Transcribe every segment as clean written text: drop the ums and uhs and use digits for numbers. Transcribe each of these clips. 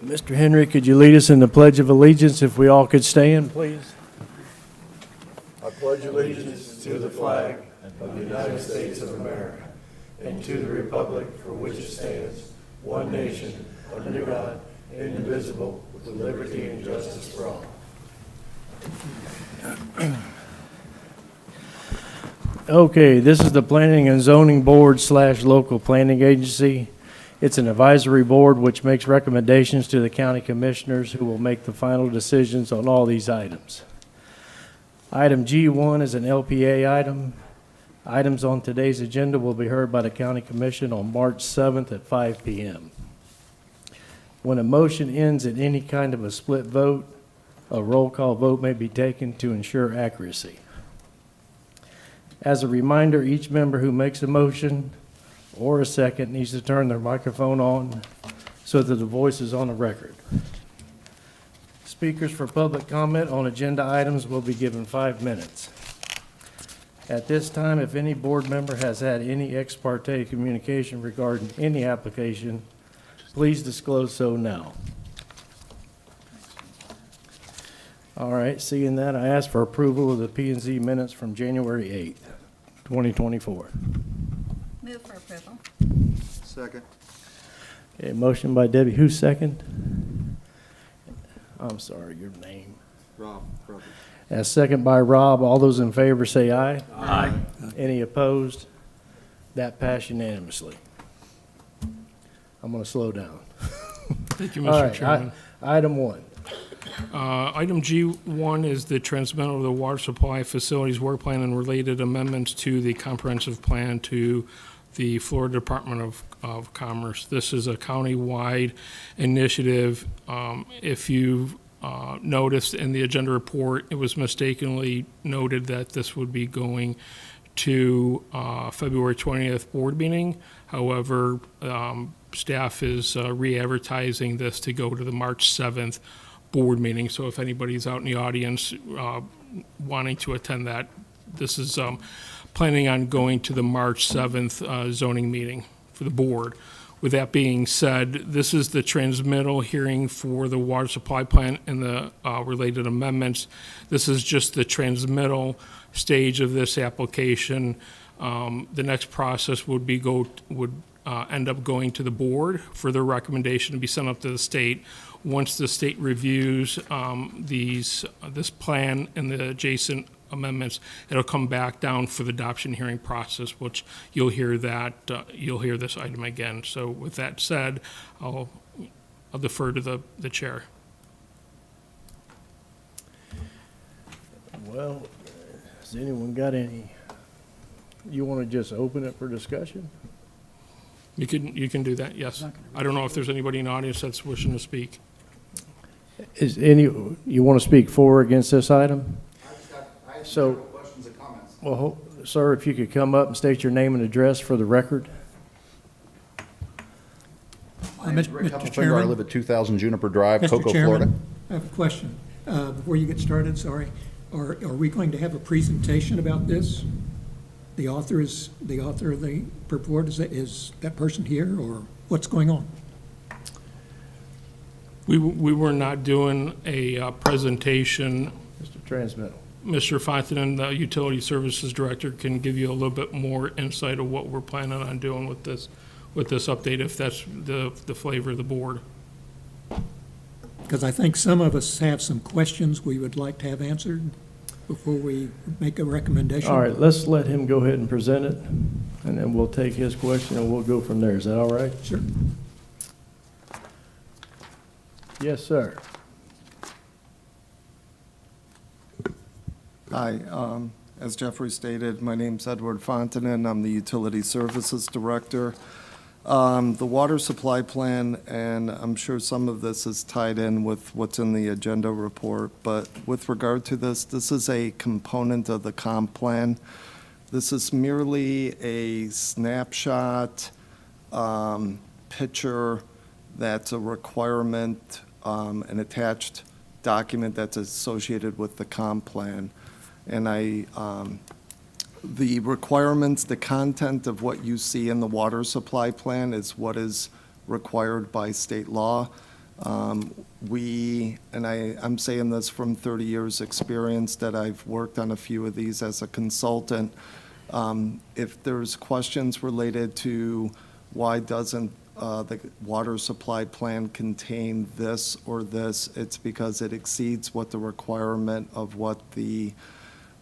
Mr. Henry, could you lead us in the Pledge of Allegiance if we all could stand, please? I pledge allegiance to the flag of the United States of America and to the republic for which it stands, one nation, under God, indivisible, with liberty and justice for all. Okay, this is the Planning and Zoning Board / Local Planning Agency. It's an advisory board which makes recommendations to the county commissioners who will make the final decisions on all these items. Item G1 is an LPA item. Items on today's agenda will be heard by the county commission on March 7th at 5 p.m. When a motion ends in any kind of a split vote, a roll call vote may be taken to ensure accuracy. As a reminder, each member who makes a motion or a second needs to turn their microphone on so that the voice is on the record. Speakers for public comment on agenda items will be given 5 minutes. At this time, if any board member has had any ex parte communication regarding any application, please disclose so now. All right, seeing that, I ask for approval of the P&Z minutes from January 8th, 2024. Move for approval. Second. Okay, motion by Debbie. Who's second? I'm sorry, your name. Rob, brother. As second by Rob. All those in favor say aye. Aye. Any opposed? That passed unanimously. I'm going to slow down. Thank you, All Mr. right, Chairman. item 1. Item G1 is the transmittal of the water supply facilities work plan and related amendments to the comprehensive plan to the Florida Department of Commerce. This is a county-wide initiative. If you've noticed in the agenda report, it was mistakenly noted that this would be going to February 20th board meeting. However, staff is re-advertising this to go to the March 7th board meeting. So if anybody's out in the audience wanting to attend that, this is planning on going to the March 7th zoning meeting for the board. With that being said, this is the transmittal hearing for the water supply plan and the related amendments. This is just the transmittal stage of this application. The next process would end up going to the board for their recommendation to be sent up to the state. Once the state reviews this plan and the adjacent amendments, it'll come back down for the adoption hearing process, which you'll hear this item again. So with that said, I'll defer to the chair. Well, has anyone got any? You want to just open it for discussion? You can do that, yes. I don't know if there's anybody in the audience that's wishing to speak. You want to speak for or against this item? I have So- several questions and comments. Well, sir, if you could come up and state your name and address for the record. My name is Rick Mr. Hufflefinger. I Chairman? live at 2000 Juniper Drive, Mr. Cocoa, Chairman, Florida. I have a question. Before you get started, sorry, are we going to have a presentation about this? The author of the report, is that person here, or what's going on? We were not doing a presentation. Mr. Transmittal. Mr. Fontanen, the Utility Services Director, can give you a little bit more insight of what we're planning on doing with this update, if that's the flavor of the board. Because I think some of us have some questions we would like to have answered before we make a recommendation. All right, let's let him go ahead and present it, and then we'll take his question and we'll go from there. Is that all right? Sure. Yes, sir. Hi, as Jeffrey stated, my name's Edward Fontanen. I'm the Utility Services Director. The water supply plan, and I'm sure some of this is tied in with what's in the agenda report, but with regard to this is a component of the comp plan. This is merely a snapshot picture that's a requirement, an attached document that's associated with the comp plan. And the requirements, the content of what you see in the water supply plan is what is required by state law. I'm saying this from 30 years' experience that I've worked on a few of these as a consultant. If there's questions related to why doesn't the water supply plan contain this or this, it's because it exceeds what the requirement of what the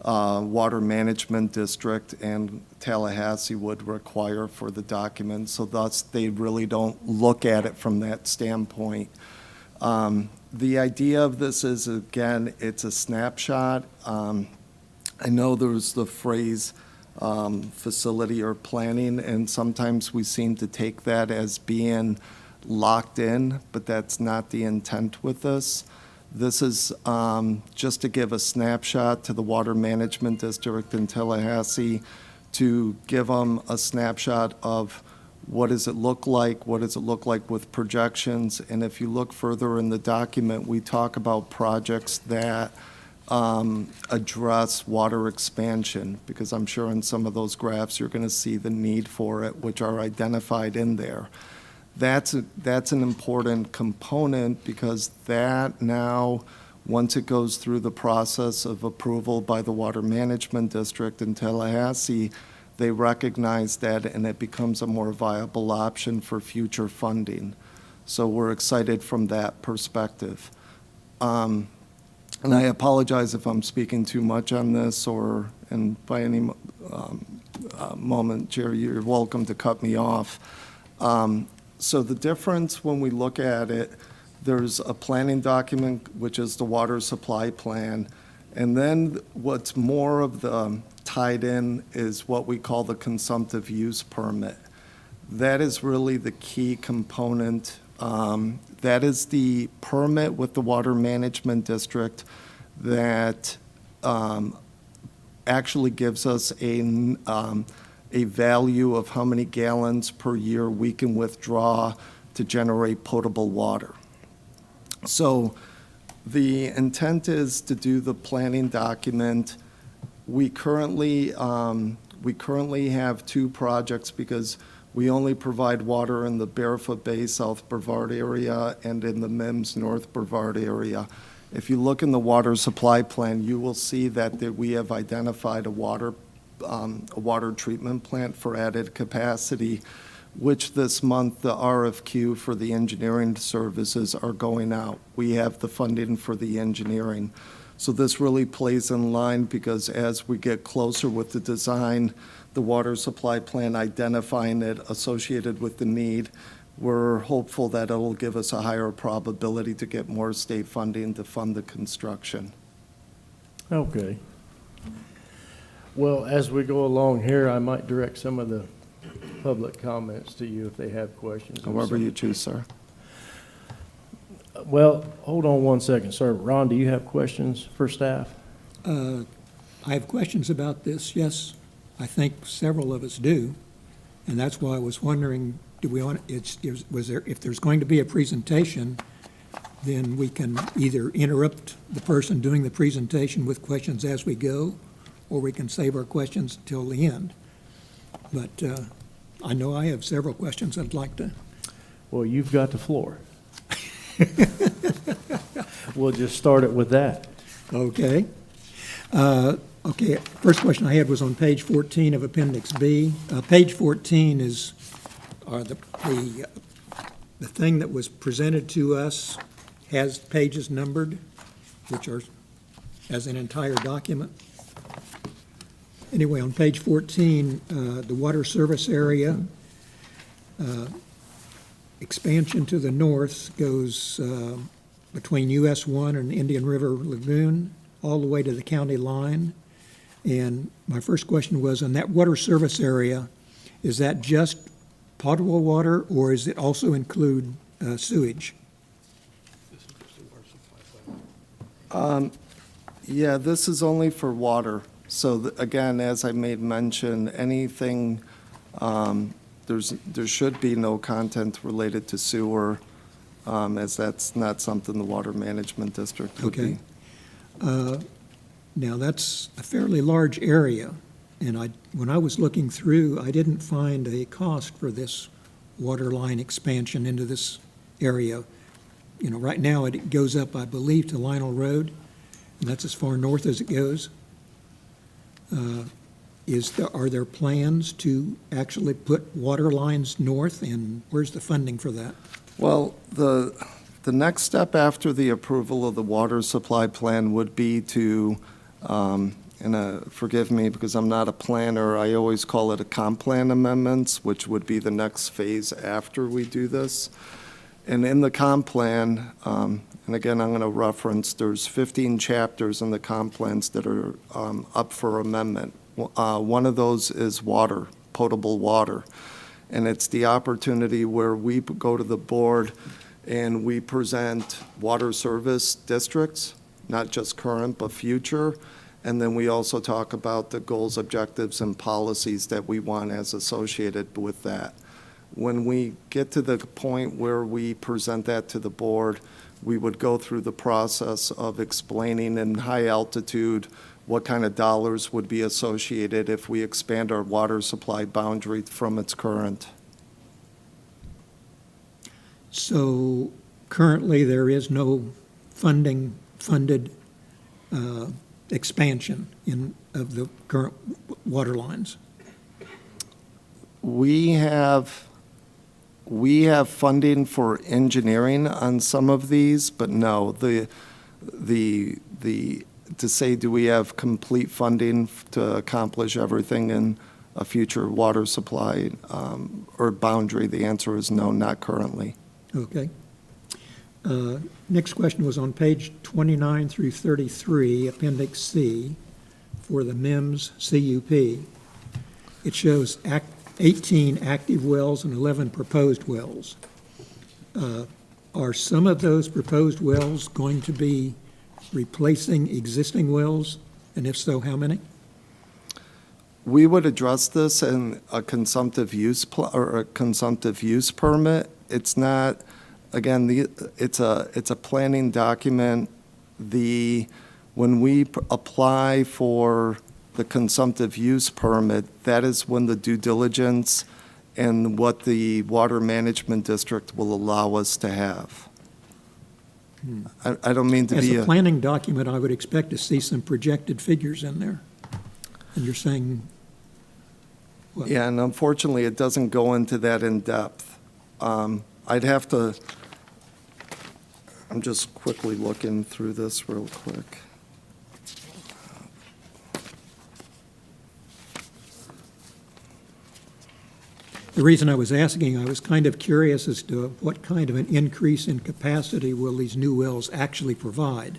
Water Management District and Tallahassee would require for the document. So thus, they really don't look at it from that standpoint. The idea of this is, again, it's a snapshot. I know there's the phrase facility or planning, and sometimes we seem to take that as being locked in, but that's not the intent with this. This is just to give a snapshot to the Water Management District in Tallahassee, to give them a snapshot of what does it look like, what does it look like with projections, and if you look further in the document, we talk about projects that address water expansion, because I'm sure in some of those graphs you're going to see the need for it, which are identified in there. That's an important component, because that now, once it goes through the process of approval by the Water Management District in Tallahassee, they recognize that and it becomes a more viable option for future funding. So we're excited from that perspective. And I apologize if I'm speaking too much on this, and by any moment, Jerry, you're welcome to cut me off. So the difference when we look at it, there's a planning document, which is the water supply plan, and then what's more of the tied in is what we call the consumptive use permit. That is really the key component. That is the permit with the Water Management District that actually gives us a value of how many gallons per year we can withdraw to generate potable water. So the intent is to do the planning document. We currently have two projects, because we only provide water in the Barefoot Bay South Brevard area and in the Mims North Brevard area. If you look in the water supply plan, you will see that we have identified a water treatment plant for added capacity, which this month the RFQ for the engineering services are going out. We have the funding for the engineering. So this really plays in line, because as we get closer with the design, the water supply plan identifying it associated with the need, we're hopeful that it'll give us a higher probability to get more state funding to fund the construction. Okay. Well, as we go along here, I might direct some of the public comments to you if they have questions. However you choose, sir. Well, hold on one second, sir. Ron, do you have questions for staff? I have questions about this, yes. I think several of us do, and that's why I was wondering, if there's going to be a presentation, then we can either interrupt the person doing the presentation with questions as we go, or we can save our questions till the end. But I know I have several questions I'd like to. Well, you've got the floor. We'll just start it with that. Okay. Okay, first question I had was on page 14 of Appendix B. Page 14 is the thing that was presented to us has pages numbered, which are as an entire document. Anyway, on page 14, the water service area expansion to the north goes between US 1 and Indian River Lagoon, all the way to the county line. And my first question was, on that water service area, is that just potable water, or does it also include sewage? Yeah, this is only for water. So again, as I made mention, anything, there should be no content related to sewer, as that's not something the Water Management District would be. Okay. Now, that's a fairly large area, and when I was looking through, I didn't find a cost for this water line expansion into this area. You know, right now it goes up, I believe, to Lionel Road, and that's as far north as it goes. Are there plans to actually put water lines north, and where's the funding for that? Well, the next step after the approval of the water supply plan would be to, forgive me because I'm not a planner, I always call it a comp plan amendments, which would be the next phase after we do this. And in the comp plan, and again, I'm going to reference, there's 15 chapters in the comp plans that are up for amendment. One of those is water, potable water. And it's the opportunity where we go to the board and we present water service districts, not just current, but future. And then we also talk about the goals, objectives, and policies that we want as associated with that. When we get to the point where we present that to the board, we would go through the process of explaining in high altitude what kind of dollars would be associated if we expand our water supply boundary from its current. So currently, there is no funded expansion of the current water lines. We have funding for engineering on some of these, but no, to say, do we have complete funding to accomplish everything in a future water supply or boundary? The answer is no, not currently. Okay. Next question was on page 29 through 33, Appendix C, for the MIMS CUP. It shows 18 active wells and 11 proposed wells. Are some of those proposed wells going to be replacing existing wells? And if so, how many? We would address this in a consumptive use or a consumptive use permit. It's not, again, it's a planning document. When we apply for the consumptive use permit, that is when the due diligence and what the water management district will allow us to have. I don't mean to As be a planning document, I would expect to see some projected figures in there. And you're saying, what? Yeah, and unfortunately, it doesn't go into that in depth. I'd have to, I'm just quickly looking through this real quick. The reason I was asking, I was kind of curious as to what kind of an increase in capacity will these new wells actually provide?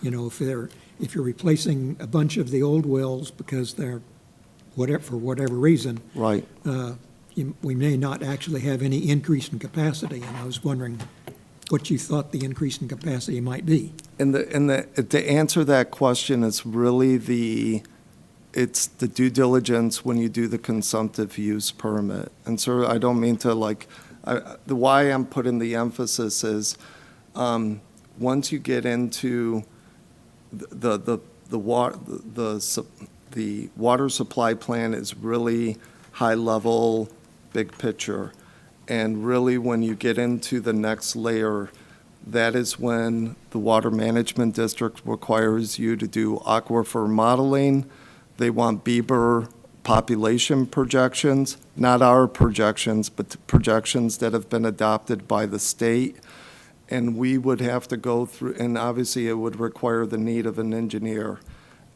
You know, if you're replacing a bunch of the old wells because they're, for whatever reason, Right. We may not actually have any increase in capacity, and I was wondering what you thought the increase in capacity might be. And to answer that question is really it's the due diligence when you do the consumptive use permit. And so I don't mean to the why I'm putting the emphasis is once you get into the water supply plan is really high level, big picture. And really when you get into the next layer, that is when the water management district requires you to do aquifer modeling. They want beaver population projections, not our projections, but the projections that have been adopted by the state. And we would have to go through, and obviously it would require the need of an engineer.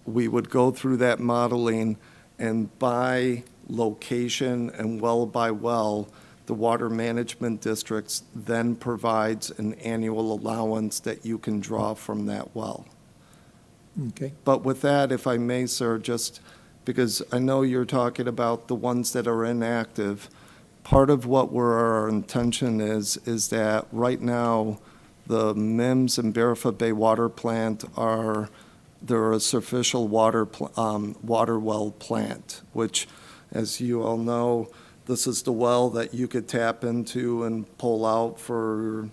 We would go through that modeling, and by location and well by well, the water management districts then provides an annual allowance that you can draw from that well. Okay. But with that, if I may, sir, just because I know you're talking about the ones that are inactive, part of what our intention is that right now, the MIMS and Barefoot Bay Water Plant they're a superficial water well plant, which, as you all know, this is the well that you could tap into and pull out for,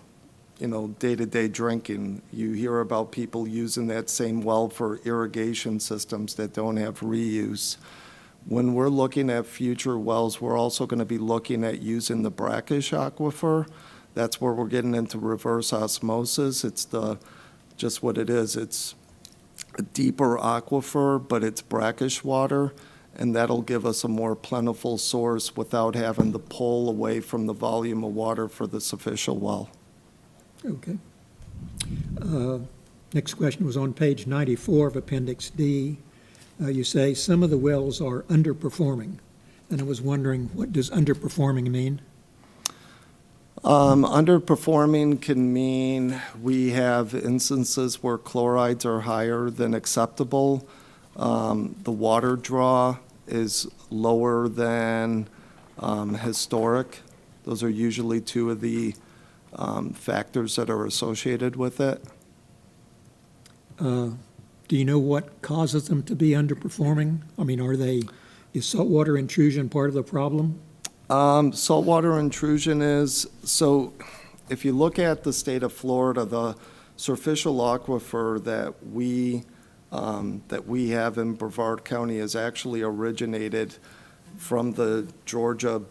day-to-day drinking. You hear about people using that same well for irrigation systems that don't have reuse. When we're looking at future wells, we're also going to be looking at using the brackish aquifer. That's where we're getting into reverse osmosis. It's just what it is. It's a deeper aquifer, but it's brackish water, and that'll give us a more plentiful source without having to pull away from the volume of water for this official well. Okay. Next question was on page 94 of Appendix D. You say some of the wells are underperforming, and I was wondering, what does underperforming mean? Underperforming can mean we have instances where chlorides are higher than acceptable. The water draw is lower than historic. Those are usually two of the factors that are associated with it. Do you know what causes them to be underperforming? I mean, is saltwater intrusion part of the problem? Saltwater intrusion is, so if you look at the state of Florida, the surficial aquifer that we have in Brevard County is actually originated from the Georgia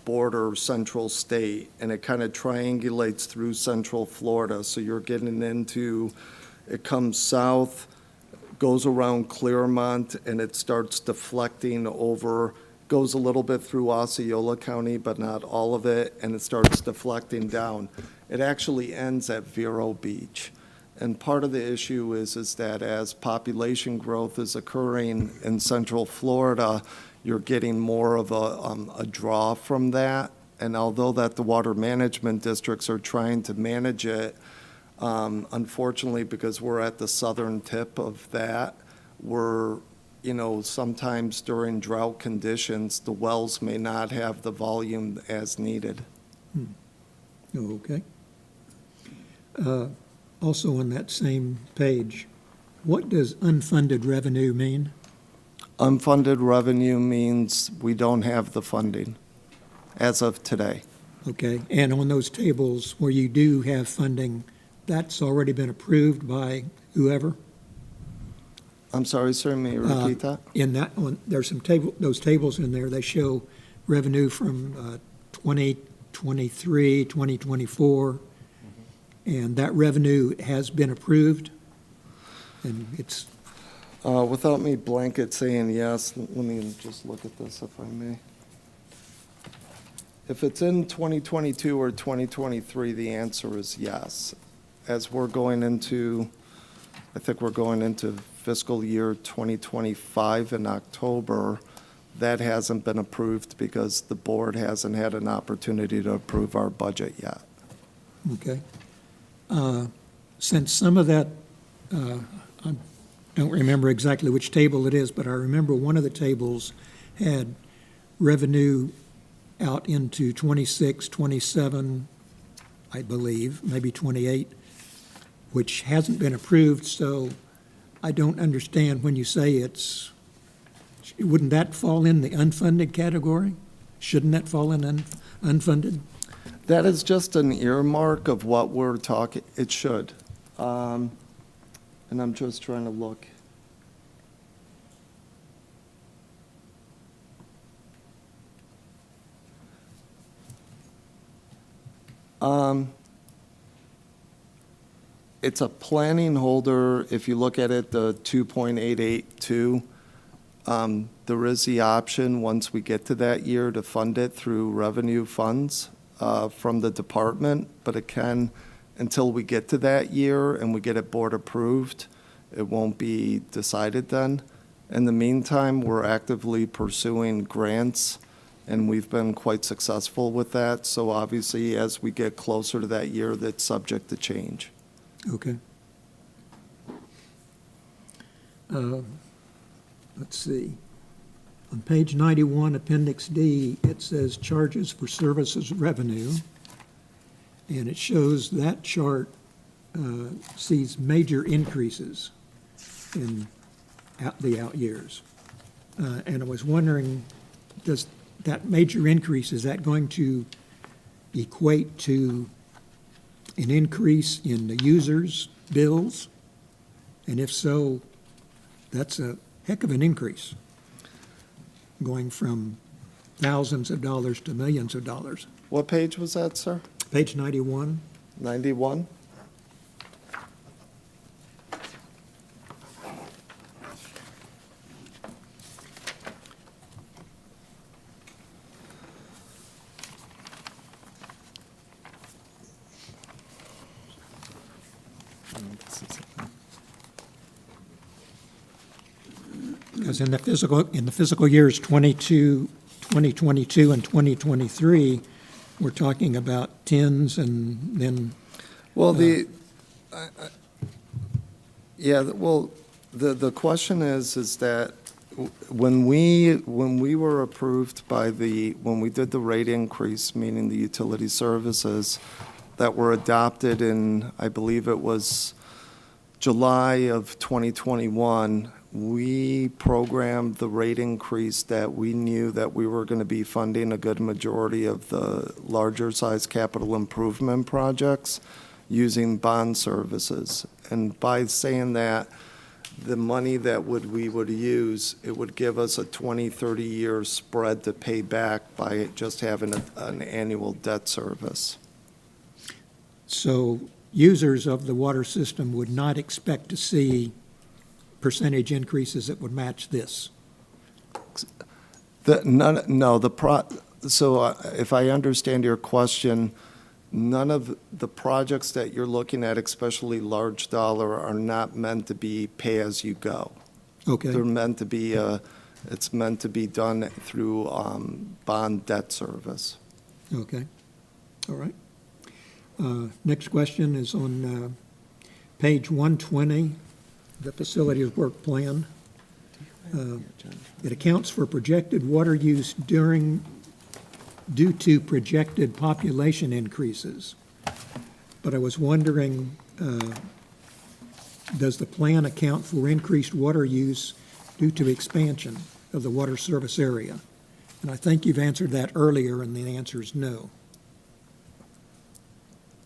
border central state, and it kind of triangulates through central Florida. So you're getting into, it comes south, goes around Clermont, and it starts deflecting over, goes a little bit through Osceola County, but not all of it, and it starts deflecting down. It actually ends at Vero Beach. And part of the issue is that as population growth is occurring in central Florida, you're getting more of a draw from that. And although that the water management districts are trying to manage it, unfortunately, because we're at the southern tip of that, sometimes during drought conditions, the wells may not have the volume as needed. Okay. Also on that same page, what does unfunded revenue mean? Unfunded revenue means we don't have the funding as of today. Okay, and on those tables where you do have funding, that's already been approved by whoever? I'm sorry, sir, may you repeat that? In that one, there's those tables in there, they show revenue from 2023, 2024, and that revenue has been approved, and it's, Without me blanket saying yes, let me just look at this if I may. If it's in 2022 or 2023, the answer is yes. As we're going into, I think we're going into fiscal year 2025 in October, that hasn't been approved because the board hasn't had an opportunity to approve our budget yet. okay. Since some of that, I don't remember exactly which table it is, but I remember one of the tables had revenue out into 26, 27, I believe, maybe 28, which hasn't been approved, so I don't understand when you say wouldn't that fall in the unfunded category? Shouldn't that fall in unfunded? That is just an earmark of what we're talking, it should. And I'm just trying to look. It's a planning holder. If you look at it, the 2.882, there is the option, once we get to that year, to fund it through revenue funds from the department, but it can, until we get to that year and we get it board approved, it won't be decided then. In the meantime, we're actively pursuing grants, and we've been quite successful with that. So obviously, as we get closer to that year, that's subject to change. Okay. Let's see. On page 91, Appendix D, it says charges for services revenue, and it shows that chart sees major increases in the out years. And I was wondering, does that major increase, is that going to equate to an increase in the users' bills? And if so, that's a heck of an increase. going from thousands of dollars to millions of dollars. What page was that, sir? Page 91. 91? Because in the fiscal years 2022 and 2023, we're talking about tens and then, Well, the question is that when we were approved when we did the rate increase, meaning the utility services that were adopted in, I believe it was July of 2021, we programmed the rate increase that we knew that we were going to be funding a good majority of the larger size capital improvement projects using bond services. And by saying that, the money that we would use, it would give us a 20, 30-year spread to pay back by just having an annual debt service. so users of the water system would not expect to see percentage increases that would match this. So if I understand your question, none of the projects that you're looking at, especially large dollar, are not meant to be pay-as-you-go. Okay, They're meant to be, it's meant to be done through bond debt service. okay, all right. Next question is on page 120, the facilities work plan. It accounts for projected water use due to projected population increases. But I was wondering, does the plan account for increased water use due to expansion of the water service area? And I think you've answered that earlier, and the answer is no.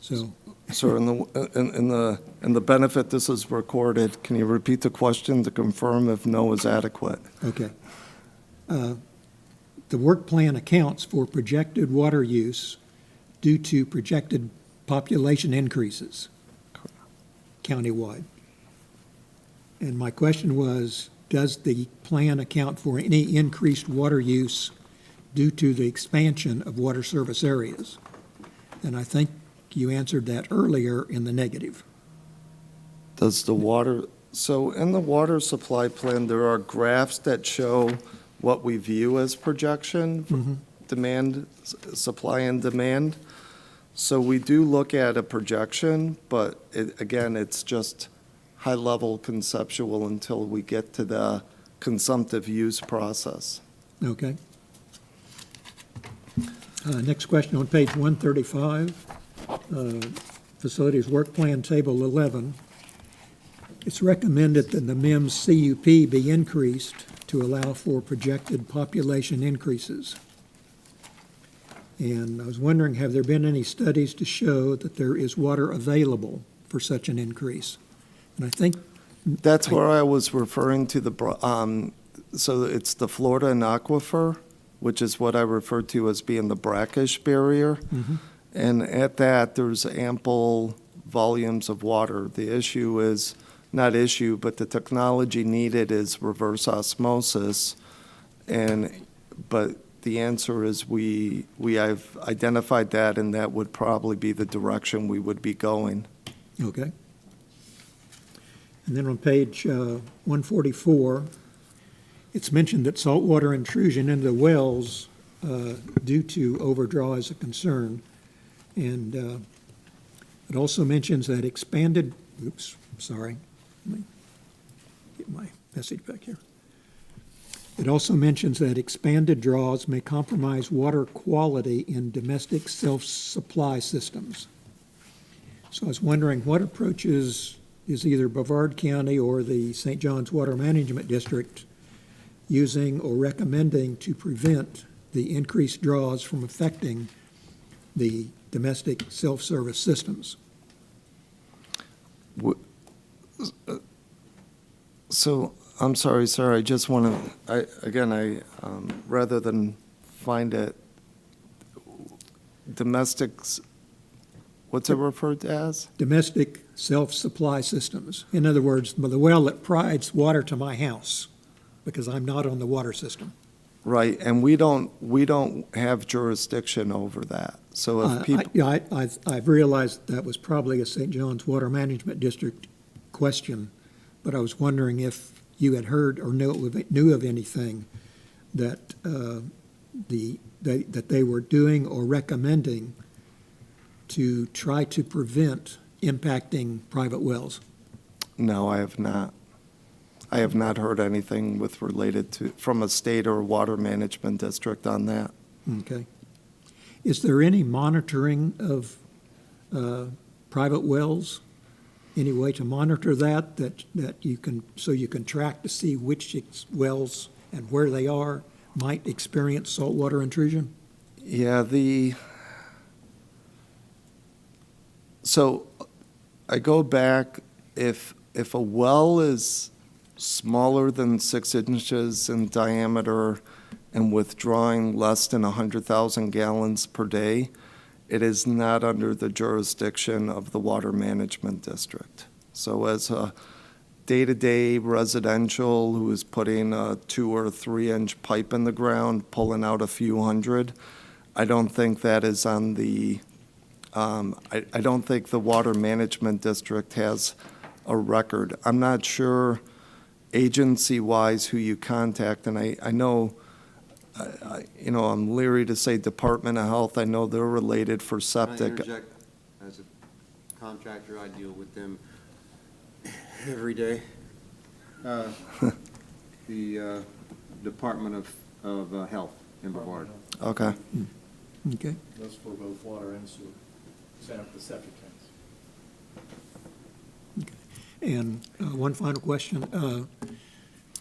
So, So in the benefit this is recorded, can you repeat the question to confirm if no is adequate? okay. The work plan accounts for projected water use due to projected population increases countywide. And my question was, does the plan account for any increased water use due to the expansion of water service areas? And I think you answered that earlier in the negative. So in the water supply plan, there are graphs that show what we view as projection, demand, supply and demand. So we do look at a projection, but again, it's just high-level conceptual until we get to the consumptive use process. Okay. Next question on page 135, Facilities Work Plan, Table 11. It's recommended that the MEMS CUP be increased to allow for projected population increases. And I was wondering, have there been any studies to show that there is water available for such an increase? And I think That's where I was referring to so it's the Florida and aquifer, which is what I refer to as being the brackish barrier. And at that, there's ample volumes of water. The issue is, not issue, but the technology needed is reverse osmosis. But the answer is we have identified that, and that would probably be the direction we would be going. okay. And then on page 144, it's mentioned that saltwater intrusion into wells due to overdraw is a concern. And it also mentions that expanded, let me get my message back here. It also mentions that expanded draws may compromise water quality in domestic self-supply systems. So I was wondering what approaches is either Brevard County or the St. John's Water Management District using or recommending to prevent the increased draws from affecting the domestic self-service systems? So I'm sorry, sir, I just want to, rather than find it, domestics, what's it referred to as? Domestic self-supply systems. In other words, the well that provides water to my house, because I'm not on the water system. Right, and we don't have jurisdiction over that. So if people, Yeah, I've realized that was probably a St. John's Water Management District question, but I was wondering if you had heard or knew of anything that that they were doing or recommending to try to prevent impacting private wells. no, I have not. I have not heard anything related to, from a state or water management district on that. Okay. Is there any monitoring of private wells? Any way to monitor that you can, so you can track to see which wells and where they are might experience saltwater intrusion? Yeah, so I go back, if a well is smaller than 6 inches in diameter and withdrawing less than 100,000 gallons per day, it is not under the jurisdiction of the Water Management District. So as a day-to-day residential who is putting a 2 or 3 inch pipe in the ground, pulling out a few hundred, I don't think that is on the, I don't think the Water Management District has a record. I'm not sure agency-wise who you contact, and I know, I'm leery to say Department of Health. I know they're related for Can I septic. interject? As a contractor, I deal with them every day. The Department of Health in Brevard. Okay. Okay. That's for both water and sewer, except the septic tanks. And one final question.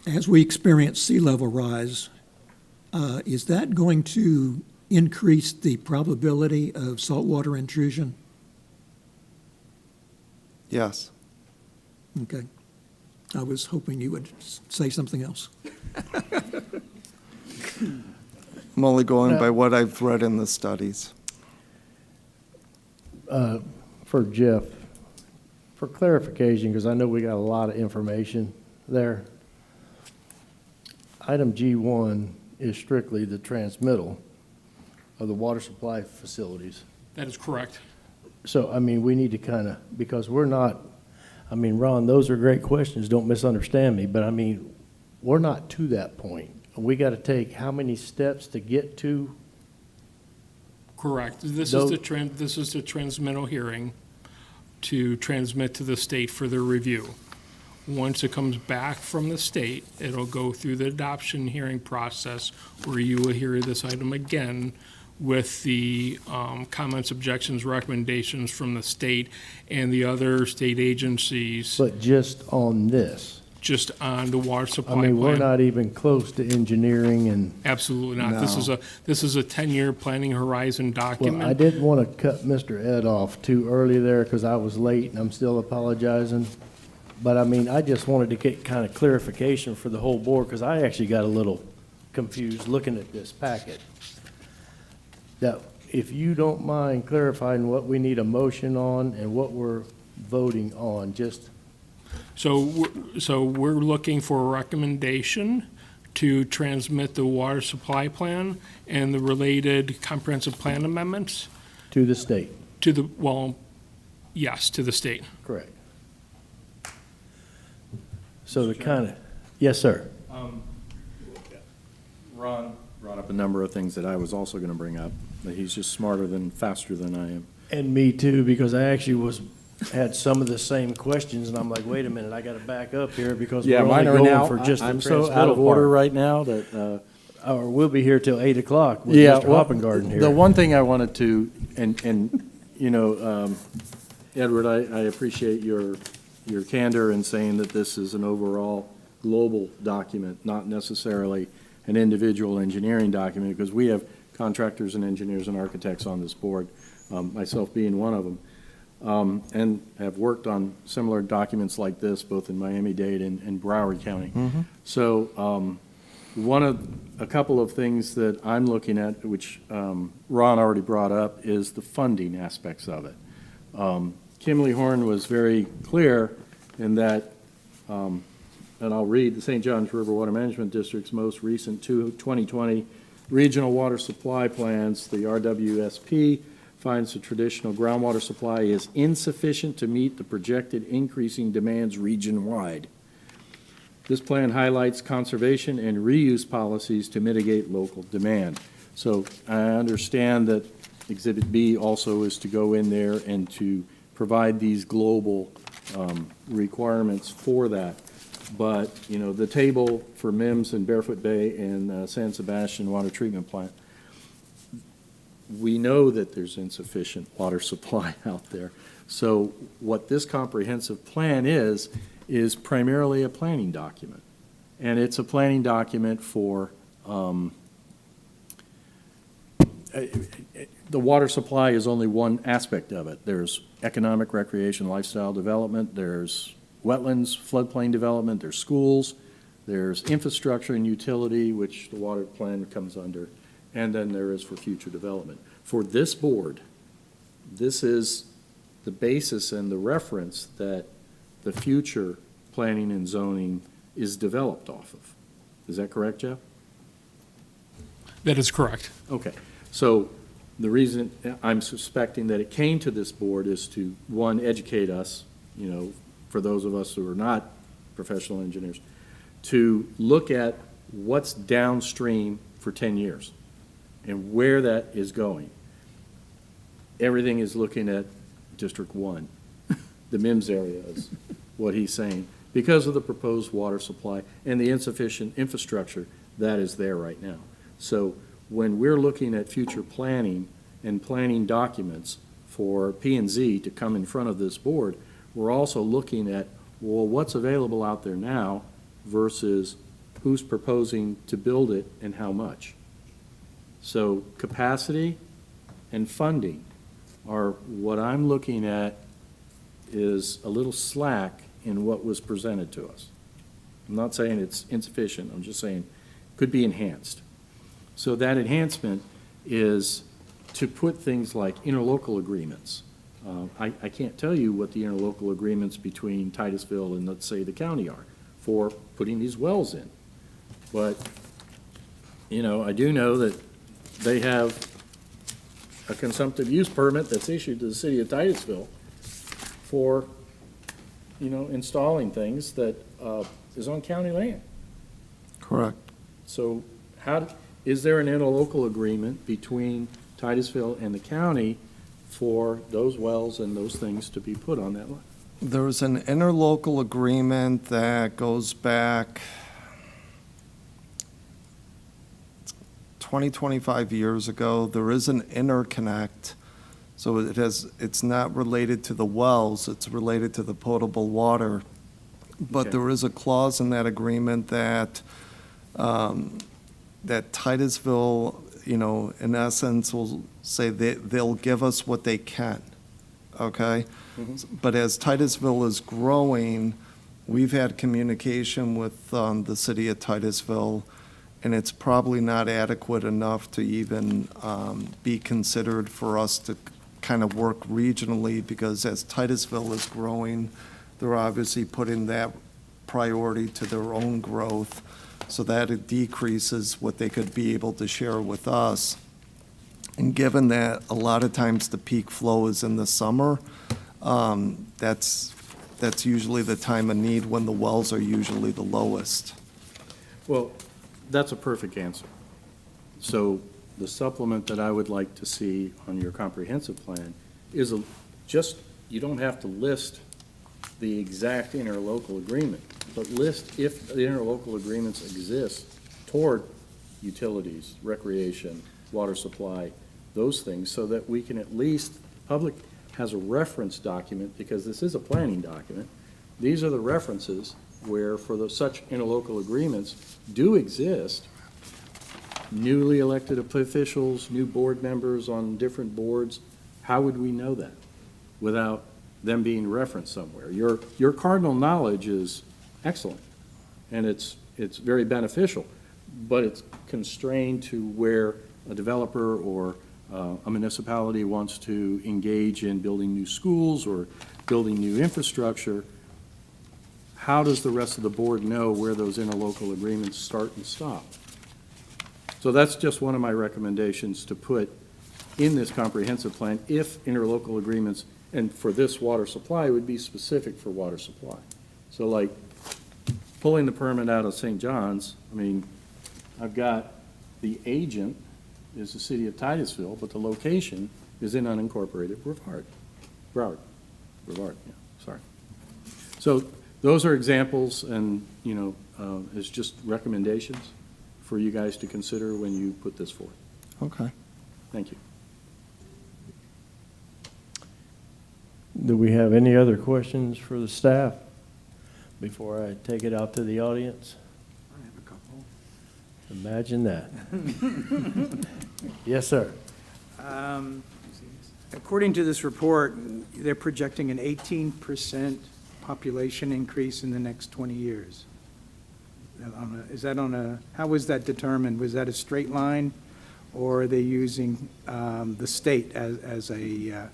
As we experience sea level rise, is that going to increase the probability of saltwater intrusion? Yes. Okay. I was hoping you would say something else. I'm only going by what I've read in the studies. For Jeff, for clarification, because I know we got a lot of information there. Item G1 is strictly the transmittal of the water supply facilities. That is correct. So, I mean, we need to kind of, because we're not, I mean, Ron, those are great questions, don't misunderstand me, but I mean, we're not to that point. We got to take how many steps to get to? Correct. This Those- is the transmittal hearing to transmit to the state for their review. Once it comes back from the state, it'll go through the adoption hearing process where you will hear this item again with the comments, objections, recommendations from the state and the other state agencies, But just on this. just on the water supply I plan. mean, we're not even close to engineering and, Absolutely not. This is a 10-year planning horizon well, document. I didn't want to cut Mr. Ed off too early there because I was late and I'm still apologizing. But I mean, I just wanted to get kind of clarification for the whole board because I actually got a little confused looking at this packet. That if you don't mind clarifying what we need a motion on and what we're voting on, just, So we're looking for a recommendation to transmit the water supply plan and the related comprehensive plan amendments to the state. to the, well, yes, to the state. Correct. So the kind of, yes, sir. Ron brought up a number of things that I was also going to bring up, that he's just faster than I am. And me too, because I actually had some of the same questions, and I'm like, wait a minute, I gotta back up here because we're only going for just the I'm so out transmittal of order part. right now that, Or we'll be here till 8 o'clock with yeah, Mr. well, Hoppengarten the here. one thing I wanted to, Edward, I appreciate your candor in saying that this is an overall global document, not necessarily an individual engineering document, because we have contractors and engineers and architects on this board, myself being one of them. and have worked on similar documents like this, both in Miami-Dade and Broward County. So a couple of things that I'm looking at, which Ron already brought up, is the funding aspects of it. Kimley Horn was very clear in that, and I'll read the St. Johns River Water Management District's most recent 2020 Regional Water Supply Plans, the RWSP, finds the traditional groundwater supply is insufficient to meet the projected increasing demands region-wide. This plan highlights conservation and reuse policies to mitigate local demand. So I understand that Exhibit B also is to go in there and to provide these global requirements for that. But, you know, the table for MIMS and Barefoot Bay and San Sebastian Water Treatment Plant, we know that there's insufficient water supply out there. So what this comprehensive plan is primarily a planning document. And it's a planning document for the water supply is only one aspect of it. There's economic, recreation, lifestyle development, there's wetlands, floodplain development, there's schools, there's infrastructure and utility, which the water plan comes under, and then there is for future development. For this board, this is the basis and the reference that the future planning and zoning is developed off of. Is that correct, Jeff? That is correct. Okay, so the reason I'm suspecting that it came to this board is to, one, educate us, you know, for those of us who are not professional engineers, to look at what's downstream for 10 years and where that is going. Everything is looking at District 1, the MIMS area is what he's saying, because of the proposed water supply and the insufficient infrastructure that is there right now. So when we're looking at future planning and planning documents for P&Z to come in front of this board, we're also looking at, well, what's available out there now versus who's proposing to build it and how much. So capacity and funding are what I'm looking at is a little slack in what was presented to us. I'm not saying it's insufficient, I'm just saying it could be enhanced. So that enhancement is to put things like interlocal agreements. I can't tell you what the interlocal agreements between Titusville and, let's say, the county are for putting these wells in. But, you know, I do know that they have a consumptive use permit that's issued to the city of Titusville for, you know, installing things that is on county land. Correct. So is there an interlocal agreement between Titusville and the county for those wells and those things to be put on that line? There's an interlocal agreement that goes back 20, 25 years ago. There is an interconnect, so it's not related to the wells, it's related to the potable water. But Okay. there is a clause in that agreement that that Titusville, you know, in essence, will say they'll give us what they can, okay? But as Titusville is growing, we've had communication with the city of Titusville, and it's probably not adequate enough to even be considered for us to kind of work regionally, because as Titusville is growing, they're obviously putting that priority to their own growth, so that it decreases what they could be able to share with us. And given that a lot of times the peak flow is in the summer, that's usually the time of need when the wells are usually the lowest. Well, that's a perfect answer. So the supplement that I would like to see on your comprehensive plan is you don't have to list the exact interlocal agreement, but list if the interlocal agreements exist toward utilities, recreation, water supply, those things, so that we can at least, the public has a reference document, because this is a planning document. These are the references where for such interlocal agreements do exist, newly elected officials, new board members on different boards, how would we know that? without them being referenced somewhere. Your cardinal knowledge is excellent, and it's very beneficial, but it's constrained to where a developer or a municipality wants to engage in building new schools or building new infrastructure. How does the rest of the board know where those interlocal agreements start and stop? So that's just one of my recommendations to put in this comprehensive plan, if interlocal agreements, and for this water supply, would be specific for water supply. So like pulling the permit out of St. John's, I mean, I've got the agent is the city of Titusville, but the location is in unincorporated Brevard, yeah, sorry. So those are examples, and, you know, it's just recommendations for you guys to consider when you put this forth. Okay. Thank you. Do we have any other questions for the staff before I take it out to the audience? I have a couple. Imagine that. Yes, sir. According to this report, they're projecting an 18% population increase in the next 20 years. Is that on a, how was that determined? Was that a straight line, or are they using the state as a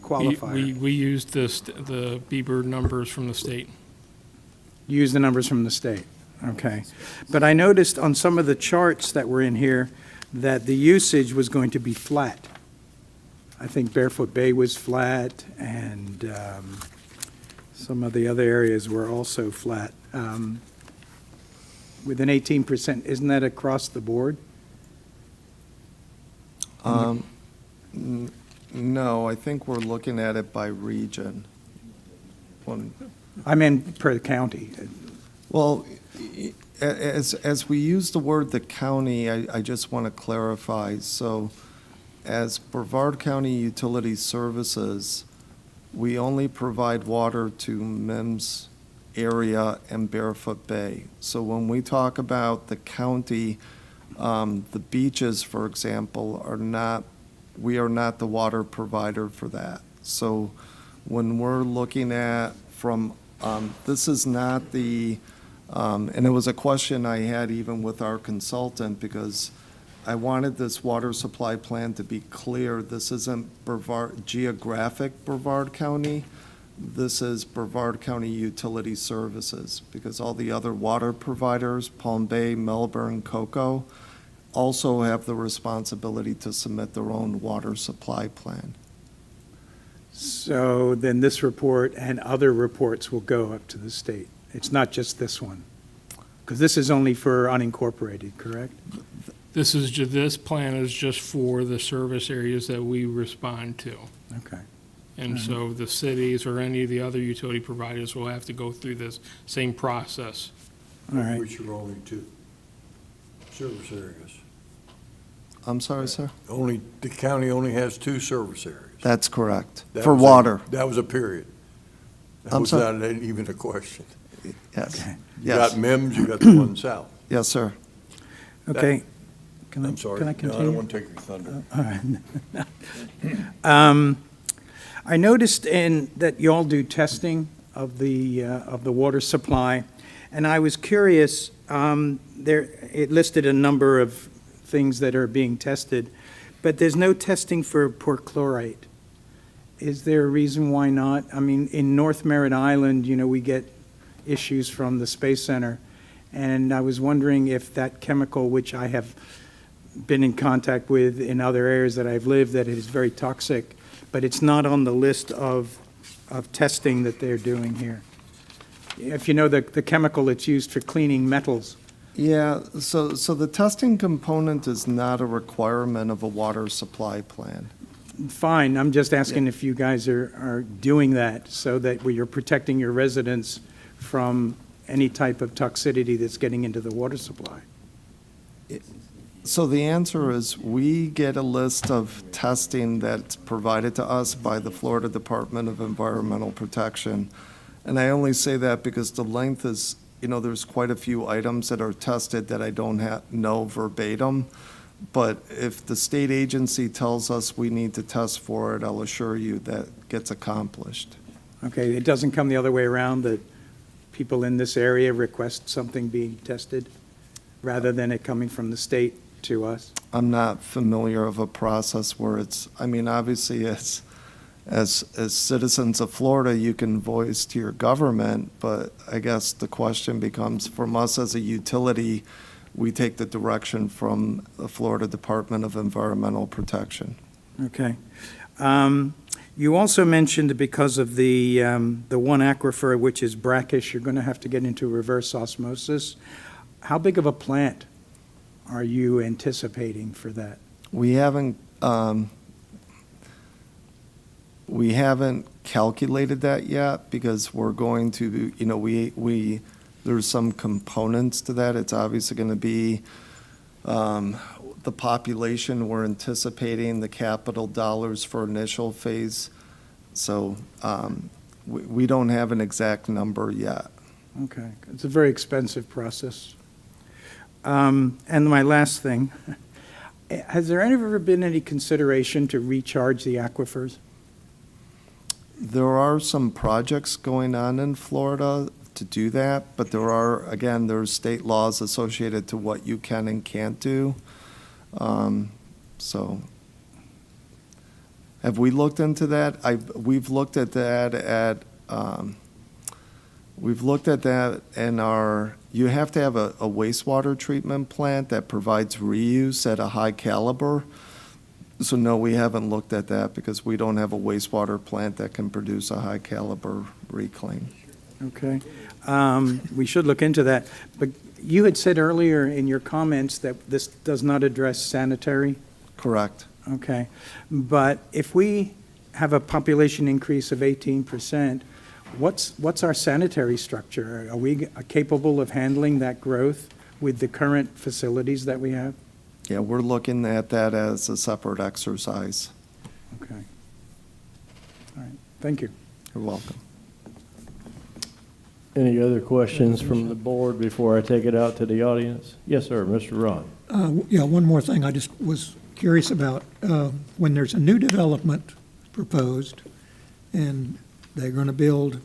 qualifier? We used the Bieber numbers from the state. Use the numbers from the state, okay. But I noticed on some of the charts that were in here that the usage was going to be flat. I think Barefoot Bay was flat, and some of the other areas were also flat. With an 18%, isn't that across the board? No, I think we're looking at it by region. I meant per county. Well, as we use the word the county, I just want to clarify. So as Brevard County Utility Services, we only provide water to MIMS area and Barefoot Bay. So when we talk about the county, the beaches, for example, we are not the water provider for that. So when we're looking at this is not the, and it was a question I had even with our consultant, because I wanted this water supply plan to be clear. This isn't geographic Brevard County. This is Brevard County Utility Services, because all the other water providers, Palm Bay, Melbourne, Cocoa, also have the responsibility to submit their own water supply plan. So then this report and other reports will go up to the state. It's not just this one. Because this is only for unincorporated, correct? This plan is just for the service areas that we respond to. Okay. And so the cities or any of the other utility providers will have to go through this same process. All right. Which are only two service areas. I'm sorry, sir? The county only has two service areas. That's correct. That For was water, that was a period. That I'm was sorry? not even a question. yes. Okay. You Yes, got MIMS, you got the one south. yes, sir. Okay. Can I'm sorry. Can I No, I continue? don't want to take your thunder. All right. I noticed that you all do testing of the water supply, and I was curious, it listed a number of things that are being tested, but there's no testing for perchlorate. Is there a reason why not? I mean, in North Merritt Island, we get issues from the Space Center, and I was wondering if that chemical, which I have been in contact with in other areas that I've lived, that it is very toxic, but it's not on the list of testing that they're doing here. If you know the chemical that's used for cleaning metals. Yeah, so the testing component is not a requirement of a water supply plan. Fine, I'm just asking if you guys are doing that so that you're protecting your residents from any type of toxicity that's getting into the water supply. So the answer is, we get a list of testing that's provided to us by the Florida Department of Environmental Protection. And I only say that because the length is, there's quite a few items that are tested that I don't know verbatim. But if the state agency tells us we need to test for it, I'll assure you that gets accomplished. Okay, it doesn't come the other way around, that people in this area request something being tested, rather than it coming from the state to us? I'm not familiar of a process where it's, I mean, obviously, as citizens of Florida, you can voice to your government, but I guess the question becomes, from us as a utility, we take the direction from the Florida Department of Environmental Protection. Okay. You also mentioned because of the one aquifer, which is brackish, you're going to have to get into reverse osmosis. How big of a plant are you anticipating for that? We haven't calculated that yet, because we're going to, you know, there's some components to that. It's obviously going to be the population we're anticipating, the capital dollars for initial phase. So we don't have an exact number yet. Okay, it's a very expensive process. And my last thing, has there ever been any consideration to recharge the aquifers? There are some projects going on in Florida to do that, but there's state laws associated to what you can and can't do. So, have we looked into that? We've looked at that and you have to have a wastewater treatment plant that provides reuse at a high caliber. So no, we haven't looked at that because we don't have a wastewater plant that can produce a high caliber reclaim. Okay. We should look into that. But you had said earlier in your comments that this does not address sanitary? Correct. Okay. But if we have a population increase of 18%, what's our sanitary structure? Are we capable of handling that growth with the current facilities that we have? Yeah, we're looking at that as a separate exercise. Okay. All right. Thank you. You're welcome. Any other questions from the board before I take it out to the audience? Yes, sir, Mr. Ron. Yeah, one more thing I just was curious about. When there's a new development proposed and they're going to build,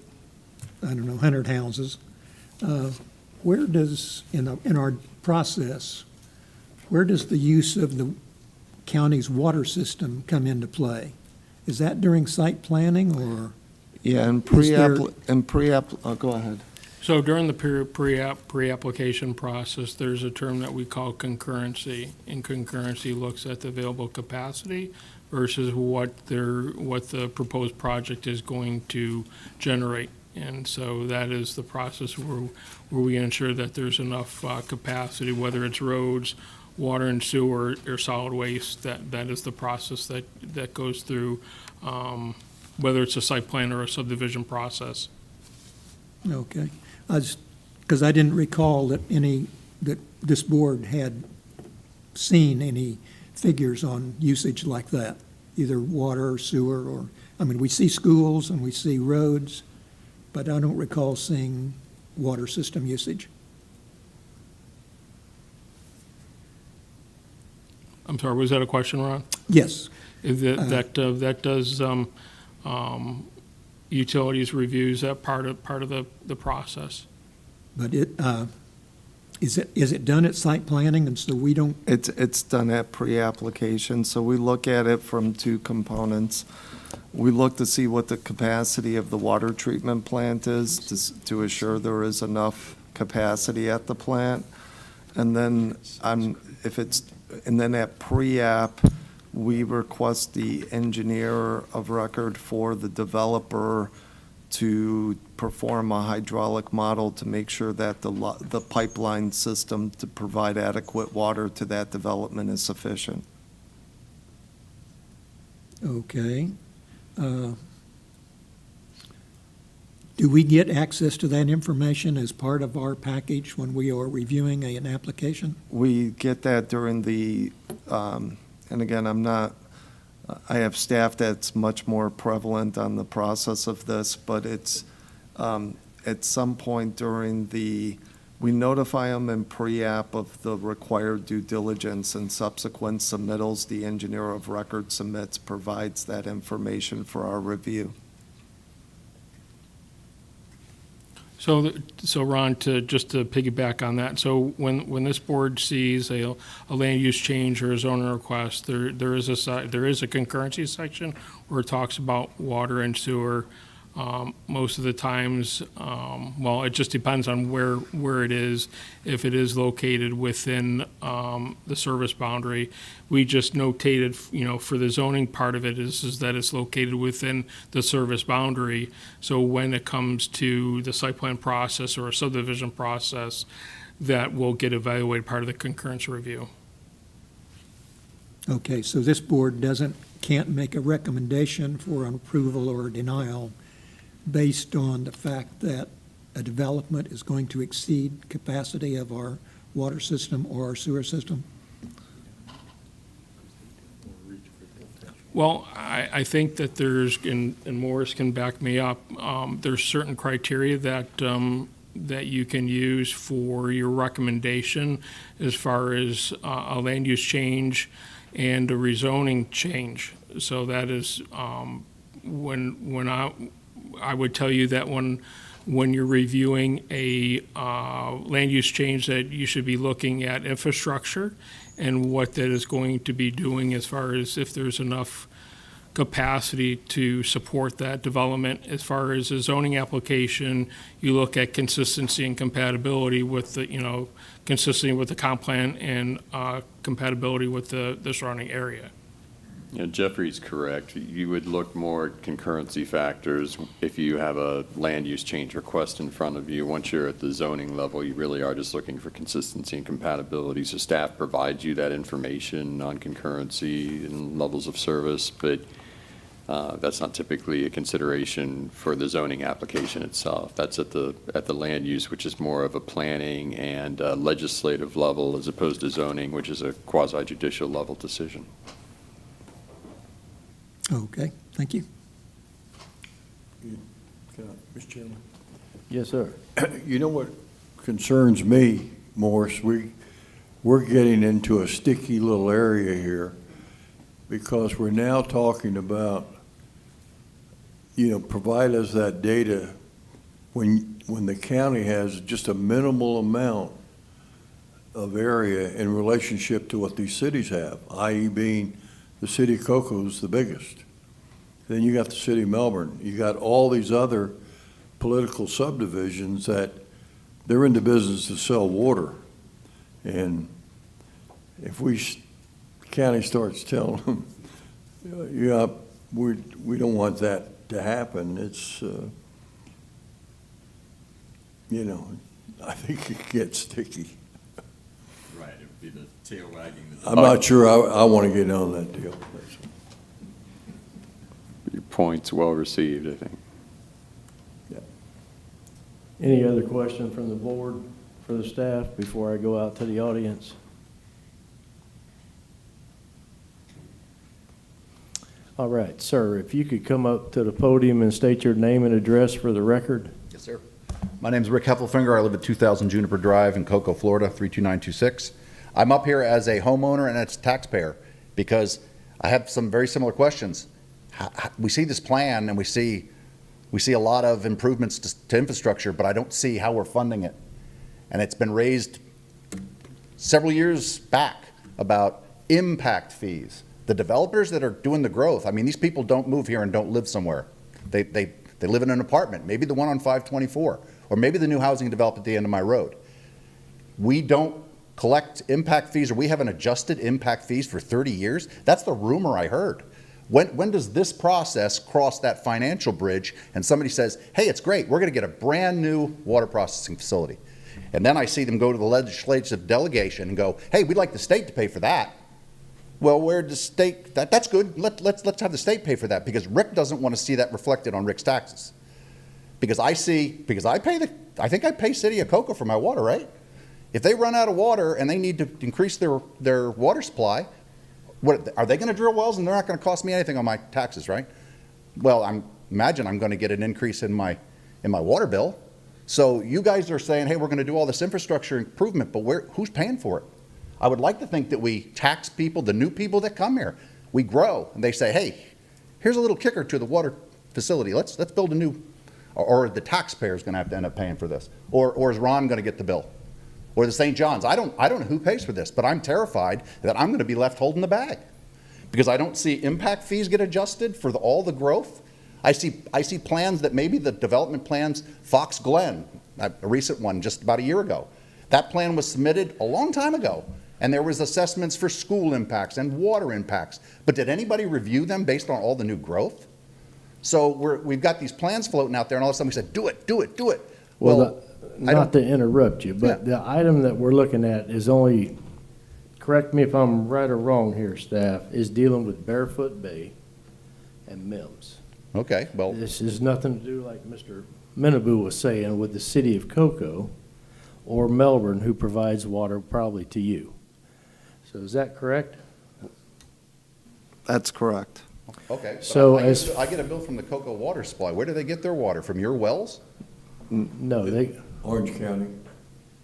I don't know, 100 houses, where does, in our process, where does the use of the county's water system come into play? Is that during site planning or? Yeah, and go ahead. So during the pre-application process, there's a term that we call concurrency, and concurrency looks at the available capacity versus what the proposed project is going to generate. And so that is the process where we ensure that there's enough capacity, whether it's roads, water and sewer, or solid waste. That is the process that goes through, whether it's a site plan or a subdivision process. Okay. Because I didn't recall that this board had seen any figures on usage like that, either water or sewer or, I mean, we see schools and we see roads, but I don't recall seeing water system usage. I'm sorry, was that a question, Ron? Yes. That does utilities reviews, that part of the process. But is it done at site planning, and so we don't? It's done at pre-application, so we look at it from two components. We look to see what the capacity of the water treatment plant is to assure there is enough capacity at the plant. And then at pre-app, we request the engineer of record for the developer to perform a hydraulic model to make sure that the pipeline system to provide adequate water to that development is sufficient. Okay. Do we get access to that information as part of our package when we are reviewing an application? We get that during the, and again, I have staff that's much more prevalent on the process of this, but it's at some point during the We notify them in pre-app of the required due diligence, and subsequent submittals, the engineer of record submits, provides that information for our review. So Ron, just to piggyback on that, so when this board sees a land use change or a zoning request, there is a concurrency section where it talks about water and sewer. Most of the times, well, it just depends on where it is. If it is located within the service boundary, we just notated, for the zoning part of it is that it's located within the service boundary. So when it comes to the site plan process or a subdivision process, that will get evaluated part of the concurrence review. Okay, so this board can't make a recommendation for an approval or denial based on the fact that a development is going to exceed capacity of our water system or our sewer system? Well, I think that there's, and Morris can back me up, there's certain criteria that you can use for your recommendation as far as a land use change and a rezoning change. So that is, when I would tell you that when you're reviewing a land use change, that you should be looking at infrastructure and what that is going to be doing as far as if there's enough capacity to support that development. As far as a zoning application, you look at consistency and compatibility with the, consistency with the comp plan and compatibility with the surrounding area. Jeffrey's correct. You would look more at concurrency factors if you have a land use change request in front of you. Once you're at the zoning level, you really are just looking for consistency and compatibility. So staff provides you that information on concurrency and levels of service, but that's not typically a consideration for the zoning application itself. That's at the land use, which is more of a planning and legislative level, as opposed to zoning, which is a quasi-judicial level decision. Okay, thank you. Mr. Chairman. Yes, sir. You know what concerns me, Morris? We're getting into a sticky little area here because we're now talking about, provide us that data when the county has just a minimal amount of area in relationship to what these cities have, i.e. being the city of Cocoa is the biggest. Then you got the city of Melbourne. You got all these other political subdivisions that they're in the business to sell water. And if the county starts telling them, we don't want that to happen, it's, I think it gets sticky. Right, it would be the tail wagging the I'm not sure I want to get on that deal. Your point's well received, I think. Any other question from the board for the staff before I go out to the audience? All right, sir, if you could come up to the podium and state your name and address for the record. Yes, sir. My name is Rick Heffelfinger. I live at 2000 Juniper Drive in Cocoa, Florida, 32926. I'm up here as a homeowner and as a taxpayer because I have some very similar questions. We see this plan and we see a lot of improvements to infrastructure, but I don't see how we're funding it. And it's been raised several years back about impact fees. The developers that are doing the growth, I mean, these people don't move here and don't live somewhere. They live in an apartment, maybe the one on 524, or maybe the new housing developed at the end of my road. We don't collect impact fees, or we haven't adjusted impact fees for 30 years. That's the rumor I heard. When does this process cross that financial bridge and somebody says, hey, it's great, we're going to get a brand new water processing facility. And then I see them go to the legislative delegation and go, hey, we'd like the state to pay for that. Well, where does state, that's good, let's have the state pay for that, because Rick doesn't want to see that reflected on Rick's taxes. Because I think I pay City of Cocoa for my water, right? If they run out of water and they need to increase their water supply, are they going to drill wells and they're not going to cost me anything on my taxes, right? Well, imagine I'm going to get an increase in my water bill. So you guys are saying, hey, we're going to do all this infrastructure improvement, but who's paying for it? I would like to think that we tax people, the new people that come here. We grow, and they say, hey, here's a little kicker to the water facility. Let's build a new, or the taxpayer's going to have to end up paying for this. Or is Ron going to get the bill? Or the St. John's? I don't know who pays for this, but I'm terrified that I'm going to be left holding the bag because I don't see impact fees get adjusted for all the growth. I see plans that maybe the development plans, Fox Glen, a recent one just about a year ago. That plan was submitted a long time ago, and there was assessments for school impacts and water impacts. But did anybody review them based on all the new growth? So we've got these plans floating out there, and all of a sudden we said, do it, do it, do it. Well, not to interrupt you, but the item that we're looking at is only, correct me if I'm right or wrong here, staff, is dealing with Barefoot Bay and Mims. Okay, well. This is nothing to do, like Mr. Menaboo was saying, with the city of Cocoa or Melbourne, who provides water probably to you. So is that correct? That's correct. Okay, but So I get a bill from the Cocoa Water Supply. Where do they get their water? From your wells? No, they, Orange County.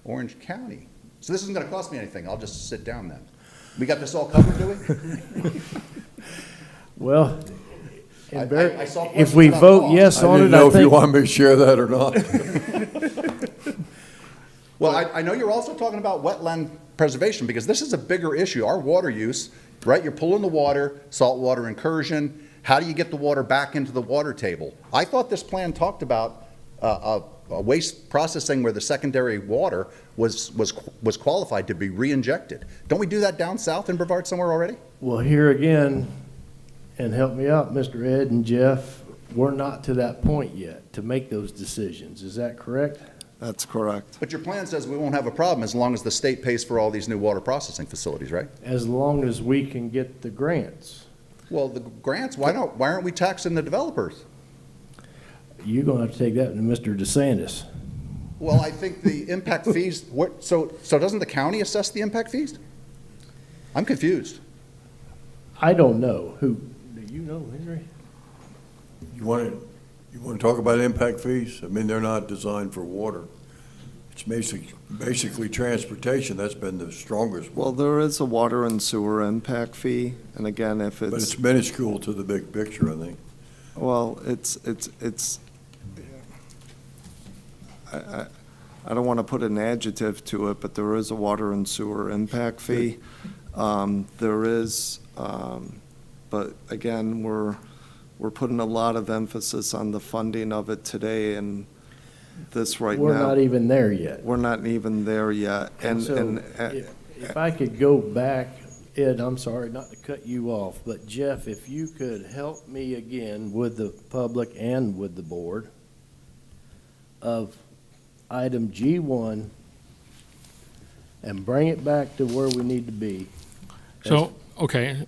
Orange County. So this isn't going to cost me anything. I'll just sit down then. We got this all covered, do we? well, I saw if we questions about vote cost. yes I on didn't it, I know if you think, want me to share that or not. Well, I know you're also talking about wetland preservation because this is a bigger issue. Our water use, right? You're pulling the water, saltwater incursion. How do you get the water back into the water table? I thought this plan talked about a waste processing where the secondary water was qualified to be re-injected. Don't we do that down south in Brevard somewhere already? well, here again, and help me out, Mr. Ed and Jeff, we're not to that point yet to make those decisions. Is that correct? That's correct. But your plan says we won't have a problem as long as the state pays for all these new water processing facilities, right? As long as we can get the grants. Well, the grants, why aren't we taxing the developers? You're gonna have to take that to Mr. DeSantis. Well, I think the impact fees, so doesn't the county assess the impact fees? I'm confused. I don't know. Who, do you know, Henry? You want to talk about impact fees? I mean, they're not designed for water. It's basically transportation. That's been the strongest one. Well, there is a water and sewer impact fee, and again, if But it's, it's minuscule to the big picture, I think. well, I don't want to put an adjective to it, but there is a water and sewer impact fee. There is, but again, we're putting a lot of emphasis on the funding of it today, and this right now. We're not even there yet. We're not even there yet. And So if I could go back, Ed, I'm sorry not to cut you off, but Jeff, if you could help me again with the public and with the board of item G1 and bring it back to where we need to be. So, okay,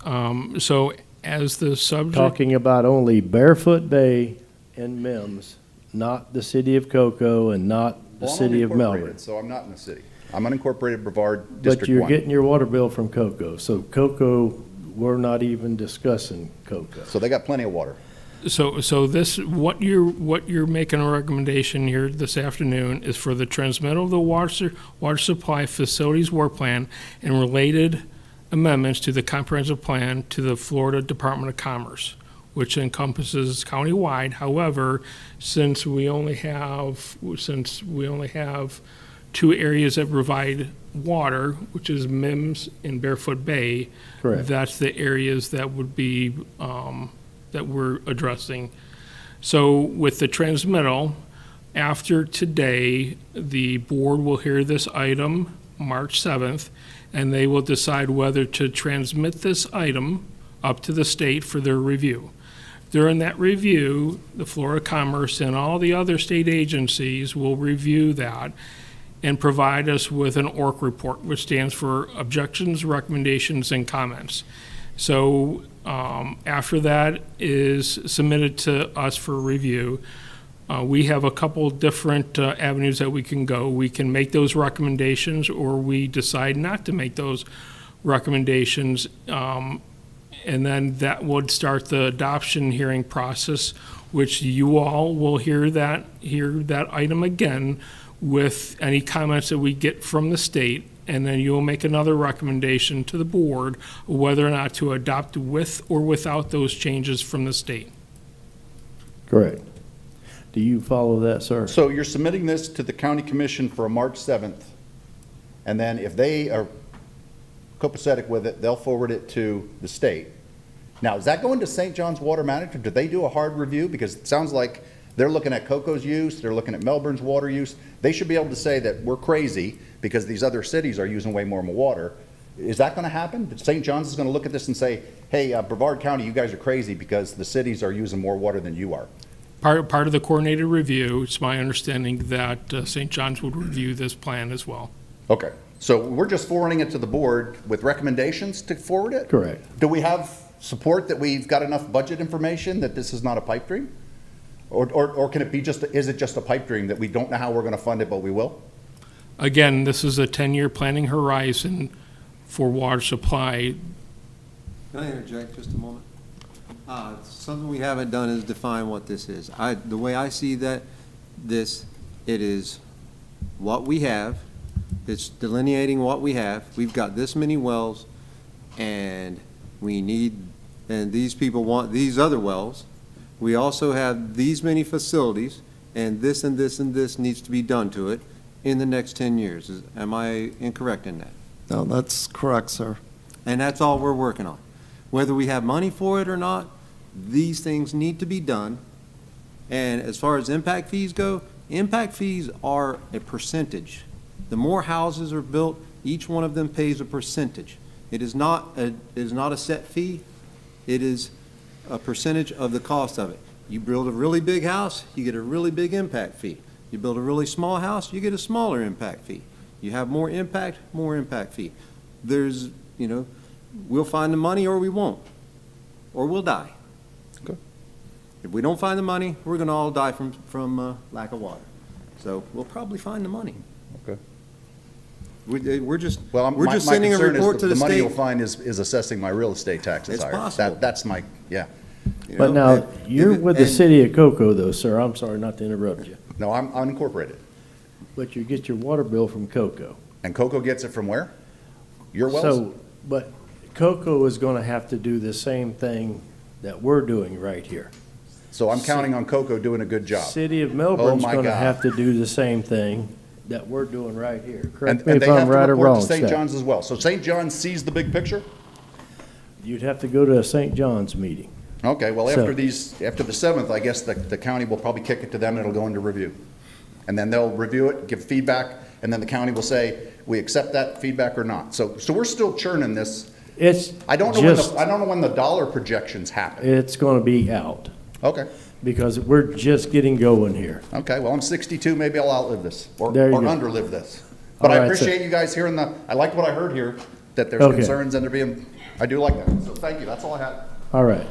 so as the subject, Talking about only Barefoot Bay and Mims, not the city of Cocoa and not the Well, I'm city of unincorporated, Melbourne. So I'm not in the city. I'm unincorporated Brevard But District you're 1. getting your water bill from Cocoa, so Cocoa, we're not even discussing Cocoa. So they got plenty of water. so this, what you're making a recommendation here this afternoon is for the transmittal of the water supply facilities work plan and related amendments to the comprehensive plan to the Florida Department of Commerce, which encompasses countywide. However, since we only have two areas that provide water, which is Mims and Barefoot Bay. Correct. That's the areas that would be, that we're addressing. So with the transmittal, after today, the board will hear this item March 7th, and they will decide whether to transmit this item up to the state for their review. During that review, the Florida Commerce and all the other state agencies will review that and provide us with an ORC report, which stands for Objections, Recommendations, and Comments. So after that is submitted to us for review, we have a couple different avenues that we can go. We can make those recommendations, or we decide not to make those recommendations. And then that would start the adoption hearing process, which you all will hear that item again with any comments that we get from the state, and then you'll make another recommendation to the board whether or not to adopt with or without those changes from the state. Correct. Do you follow that, sir? So you're submitting this to the county commission for a March 7th, and then if they are copacetic with it, they'll forward it to the state. Now, is that going to St. John's Water Management? Do they do a hard review? Because it sounds like they're looking at Coco's use, they're looking at Melbourne's water use. They should be able to say that we're crazy because these other cities are using way more water. Is that going to happen? St. John's is going to look at this and say, hey, Brevard County, you guys are crazy because the cities are using more water than you are. Part of the coordinated review, it's my understanding that St. John's would review this plan as well. Okay, so we're just forwarding it to the board with recommendations to forward it? Correct. Do we have support that we've got enough budget information that this is not a pipe dream? Or can it be just, is it just a pipe dream that we don't know how we're going to fund it, but we will? Again, this is a 10-year planning horizon for water supply. Can I interject just a moment? Something we haven't done is define what this is. The way I see that, it is what we have. It's delineating what we have. We've got this many wells, and these people want these other wells. We also have these many facilities, and this and this and this needs to be done to it in the next 10 years. Am I incorrect in that? No, that's correct, sir. And that's all we're working on. Whether we have money for it or not, these things need to be done. And as far as impact fees go, impact fees are a percentage. The more houses are built, each one of them pays a percentage. It is not a set fee. It is a percentage of the cost of it. You build a really big house, you get a really big impact fee. You build a really small house, you get a smaller impact fee. You have more impact fee. There's, we'll find the money or we won't, or we'll die. Okay. If we don't find the money, we're going to all die from lack of water. So we'll probably find the money. Okay. We're just Well, sending a report to the the money state. you'll find is assessing my real estate taxes It's higher. possible. That's my, yeah. But now, you're with the city of Cocoa though, sir. I'm sorry not to interrupt you. No, I'm unincorporated. But you get your water bill from Cocoa. And Coco gets it from where? Your wells? So, but Cocoa is gonna have to do the same thing that we're doing right here. So I'm counting on Coco doing a good job. City of Melbourne's my gonna God. have to do the same thing that we're doing right here. And Correct me and if they have I'm to right or report wrong, to St. Scott. John's as well. So St. John's sees the big picture? You'd have to go to a St. John's meeting. Okay, well, So- after the 7th, I guess the county will probably kick it to them and it'll go into review. And then they'll review it, give feedback, and then the county will say, we accept that feedback or not. So we're still churning this. It's I don't know when the dollar projections happen. it's gonna be out Okay, because we're just getting going here. okay, well, I'm 62, maybe I'll outlive this, or There you go. underlive this. But I All right, so- appreciate you guys hearing I like what I heard here, that there's Okay. concerns and they're being, I do like that. So thank you, that's all I had. All right.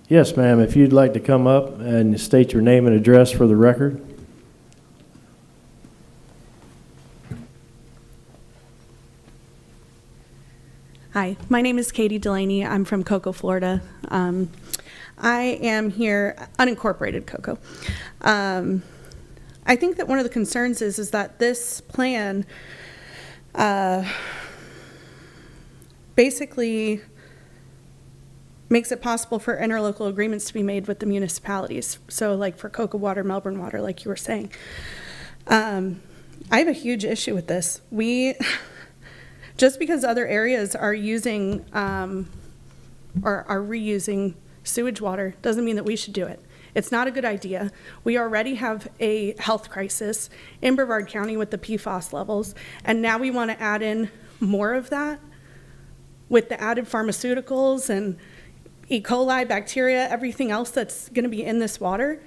Yes, ma'am, if you'd like to come up and state your name and address for the record. Hi, my name is Katie Delaney. I'm from Cocoa, Florida. I am here, unincorporated Cocoa. I think that one of the concerns is that this plan basically makes it possible for interlocal agreements to be made with the municipalities. So like for Cocoa Water, Melbourne Water, like you were saying. I have a huge issue with this. Just because other areas are using or are reusing sewage water doesn't mean that we should do it. It's not a good idea. We already have a health crisis in Brevard County with the PFAS levels, and now we want to add in more of that with the added pharmaceuticals and E. coli, bacteria, everything else that's going to be in this water.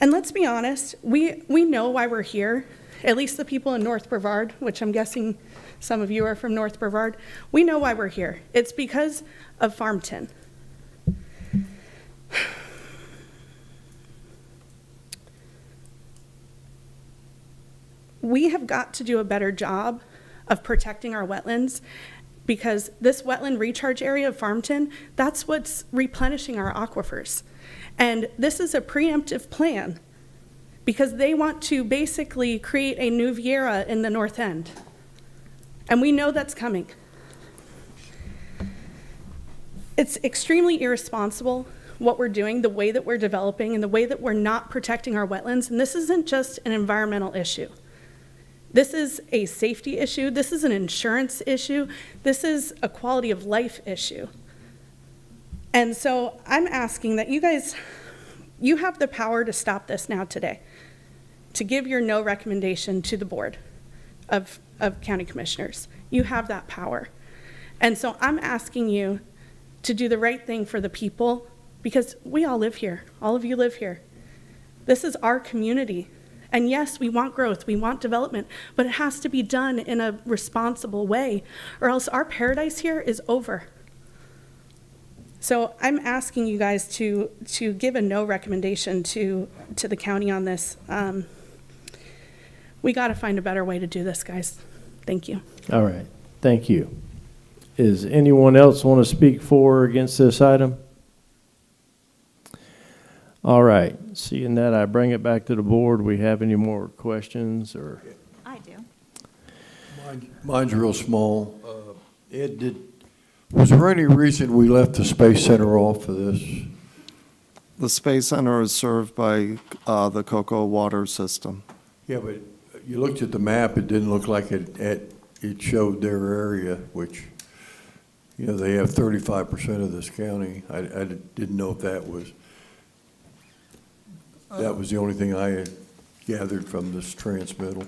And let's be honest, we know why we're here, at least the people in North Brevard, which I'm guessing some of you are from North Brevard. We know why we're here. It's because of Farmton. We have got to do a better job of protecting our wetlands because this wetland recharge area of Farmington, that's what's replenishing our aquifers. And this is a preemptive plan because they want to basically create a new Vieira in the north end. And we know that's coming. It's extremely irresponsible what we're doing, the way that we're developing, and the way that we're not protecting our wetlands. And this isn't just an environmental issue. This is a safety issue. This is an insurance issue. This is a quality of life issue. And so I'm asking that you guys, you have the power to stop this now today, to give your no recommendation to the board of county commissioners. You have that power. And so I'm asking you to do the right thing for the people, because we all live here. All of you live here. This is our community. And yes, we want growth, we want development, but it has to be done in a responsible way, or else our paradise here is over. So I'm asking you guys to give a no recommendation to the county on this. We got to find a better way to do this, guys. Thank you. All right, thank you. Is anyone else want to speak for or against this item? All right, seeing that, I bring it back to the board. We have any more questions or? I do. Mine's real small. Ed, was there any reason we left the Space Center off of this? The Space Center is served by the Cocoa water system. Yeah, but you looked at the map, it didn't look like it showed their area, which, you know, they have 35% of this county. I didn't know if that was the only thing I had gathered from this transmittal.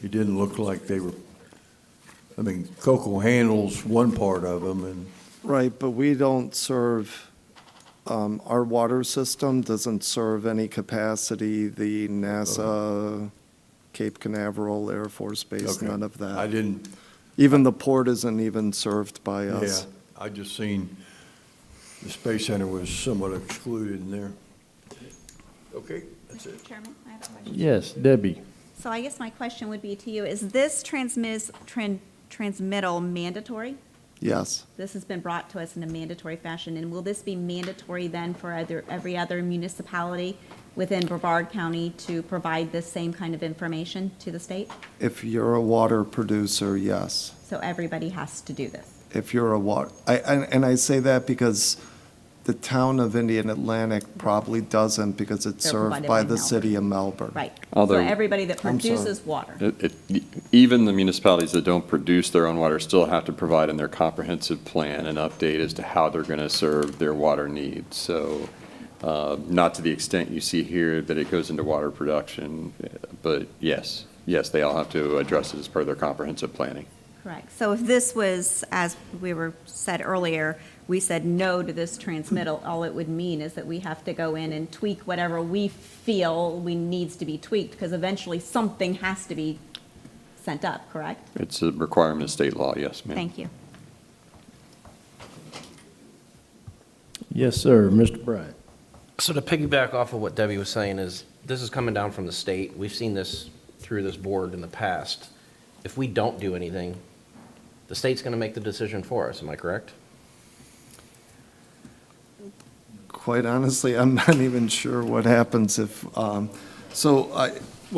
It didn't look like they were, I mean, Cocoa handles one part of them, and Right, but we don't serve, our water system doesn't serve any capacity, the NASA, Cape Canaveral Air Force Base, okay. none of that. I didn't, Even the port isn't even served by us. yeah, I just seen the Space Center was somewhat excluded in there. Okay, that's it. Mr. Chairman, I have a question. Yes, Debbie. So I guess my question would be to you, is this transmittal mandatory? Yes, This has been brought to us in a mandatory fashion, and will this be mandatory then for every other municipality within Brevard County to provide this same kind of information to the state? if you're a water producer, yes. So everybody has to do this? If you're a water, and I say that because the town of Indian Atlantic probably doesn't, because it's They're served provided by by the Melbourne. city of Melbourne. Right. Although- So everybody that I'm sorry. produces water. Even the municipalities that don't produce their own water still have to provide in their comprehensive plan an update as to how they're going to serve their water needs. So not to the extent you see here that it goes into water production, but yes, they all have to address it as part of their comprehensive planning. Correct. So if this was, as we were said earlier, we said no to this transmittal, all it would mean is that we have to go in and tweak whatever we feel needs to be tweaked, because eventually something has to be sent up, correct? It's a requirement of state law, yes, ma'am. Thank you. Yes, sir, Mr. Bryant. So to piggyback off of what Debbie was saying is, this is coming down from the state. We've seen this through this board in the past. If we don't do anything, the state's going to make the decision for us, am I correct? Quite honestly, I'm not even sure what happens if, Well,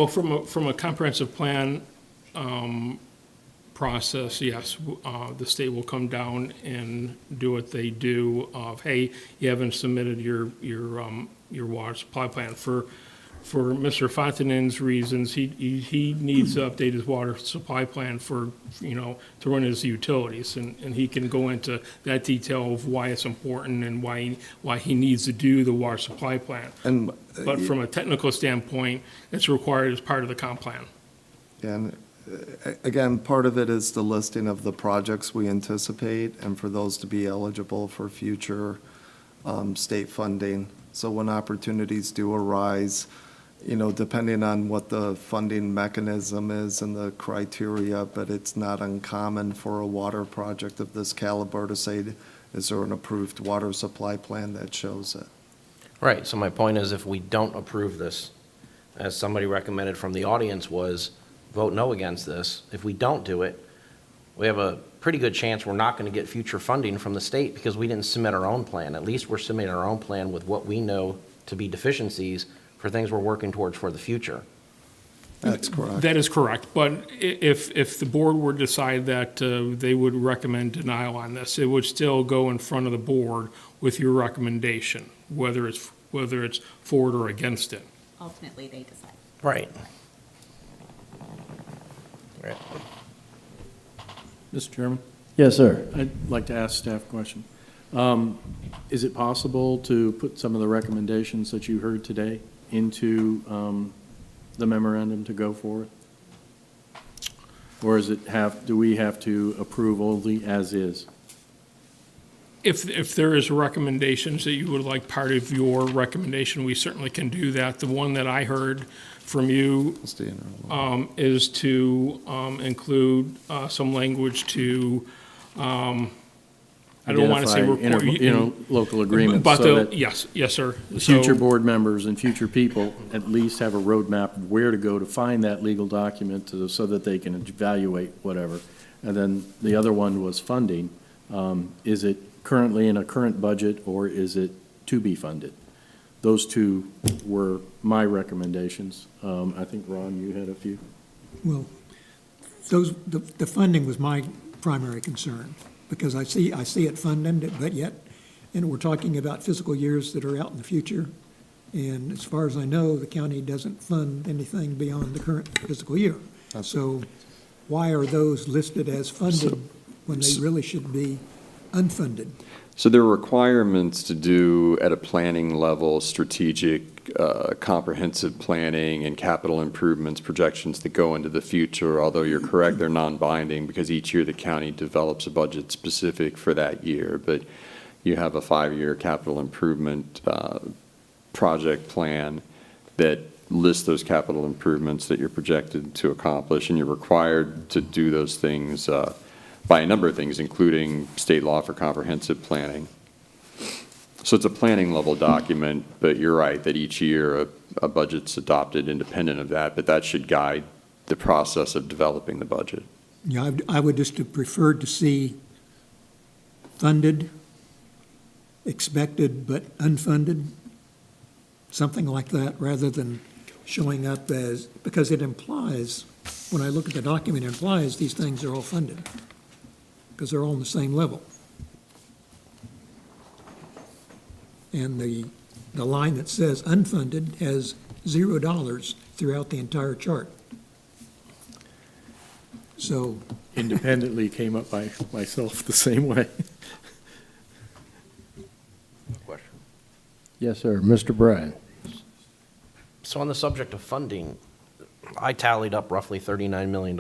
from a comprehensive plan process, yes, the state will come down and do what they do of, hey, you haven't submitted your water supply plan. For Mr. Fontenen's reasons, he needs to update his water supply plan to run his utilities, and he can go into that detail of why it's important and why he needs to do the water supply plan. But from a technical standpoint, it's required as part of the comp plan. and again, part of it is the listing of the projects we anticipate, and for those to be eligible for future state funding. So when opportunities do arise, depending on what the funding mechanism is and the criteria, but it's not uncommon for a water project of this caliber to say, is there an approved water supply plan that shows it? Right, so my point is, if we don't approve this, as somebody recommended from the audience was, vote no against this. If we don't do it, we have a pretty good chance we're not going to get future funding from the state because we didn't submit our own plan. At least we're submitting our own plan with what we know to be deficiencies for things we're working towards for the future. That's correct. That is correct, but if the board were to decide that they would recommend denial on this, it would still go in front of the board with your recommendation, whether it's for it or against it. Ultimately, they decide. Right. Right. Mr. Chairman, Yes, sir. I'd like to ask staff a question. Is it possible to put some of the recommendations that you heard today into the memorandum to go forward? Or do we have to approve only as is? If there is recommendations that you would like part of your recommendation, we certainly can do that. The one that I heard from you is to include some language to, I don't want to say Identify report. local agreements But so the, that yes, sir. future So- board members and future people at least have a roadmap of where to go to find that legal document so that they can evaluate whatever. And then the other one was funding. Is it currently in a current budget or is it to be funded? Those two were my recommendations. I think, Ron, you had a few. Well, the funding was my primary concern, because I see it funded, but yet, and we're talking about fiscal years that are out in the future, and as far as I know, the county doesn't fund anything beyond the current fiscal year. So why are those listed as funded when they really should be unfunded? So there are requirements to do at a planning level, strategic, comprehensive planning and capital improvements projections that go into the future. Although you're correct, they're non-binding because each year the county develops a budget specific for that year. But you have a 5-year capital improvement project plan that lists those capital improvements that you're projected to accomplish, and you're required to do those things by a number of things, including state law for comprehensive planning. So it's a planning level document, but you're right that each year a budget's adopted independent of that, but that should guide the process of developing the budget. Yeah, I would just have preferred to see funded, expected but unfunded, something like that, rather than showing up as, because it implies, when I look at the document, it implies these things are all funded, because they're all on the same level. And the line that says unfunded has $0 throughout the entire chart. So, Independently came up by myself the same way. Question. Yes, sir. Mr. Bryan. So on the subject of funding, I tallied up roughly $39 million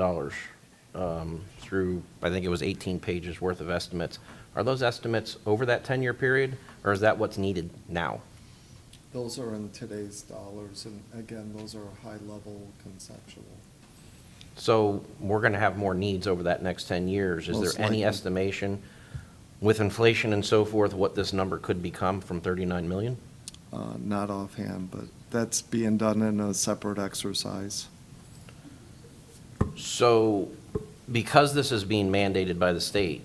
through, I think it was 18 pages worth of estimates. Are those estimates over that 10-year period, or is that what's needed now? Those are in today's dollars, and again, those are high-level conceptual. So we're going to have more needs over that next 10 years. Is Most there any likely. estimation with inflation and so forth, what this number could become from 39 million? Not offhand, but that's being done in a separate exercise. So because this is being mandated by the state,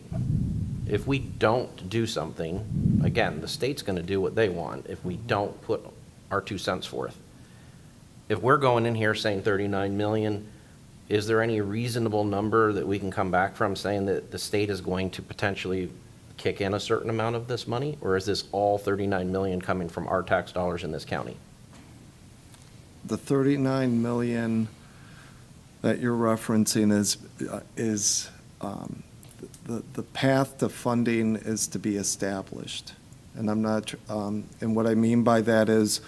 if we don't do something, again, the state's going to do what they want if we don't put our 2 cents forth. If we're going in here saying 39 million, is there any reasonable number that we can come back from saying that the state is going to potentially kick in a certain amount of this money? Or is this all 39 million coming from our tax dollars in this county? The 39 million that you're referencing is the path to funding is to be established. And I'm not, and what I mean by that is,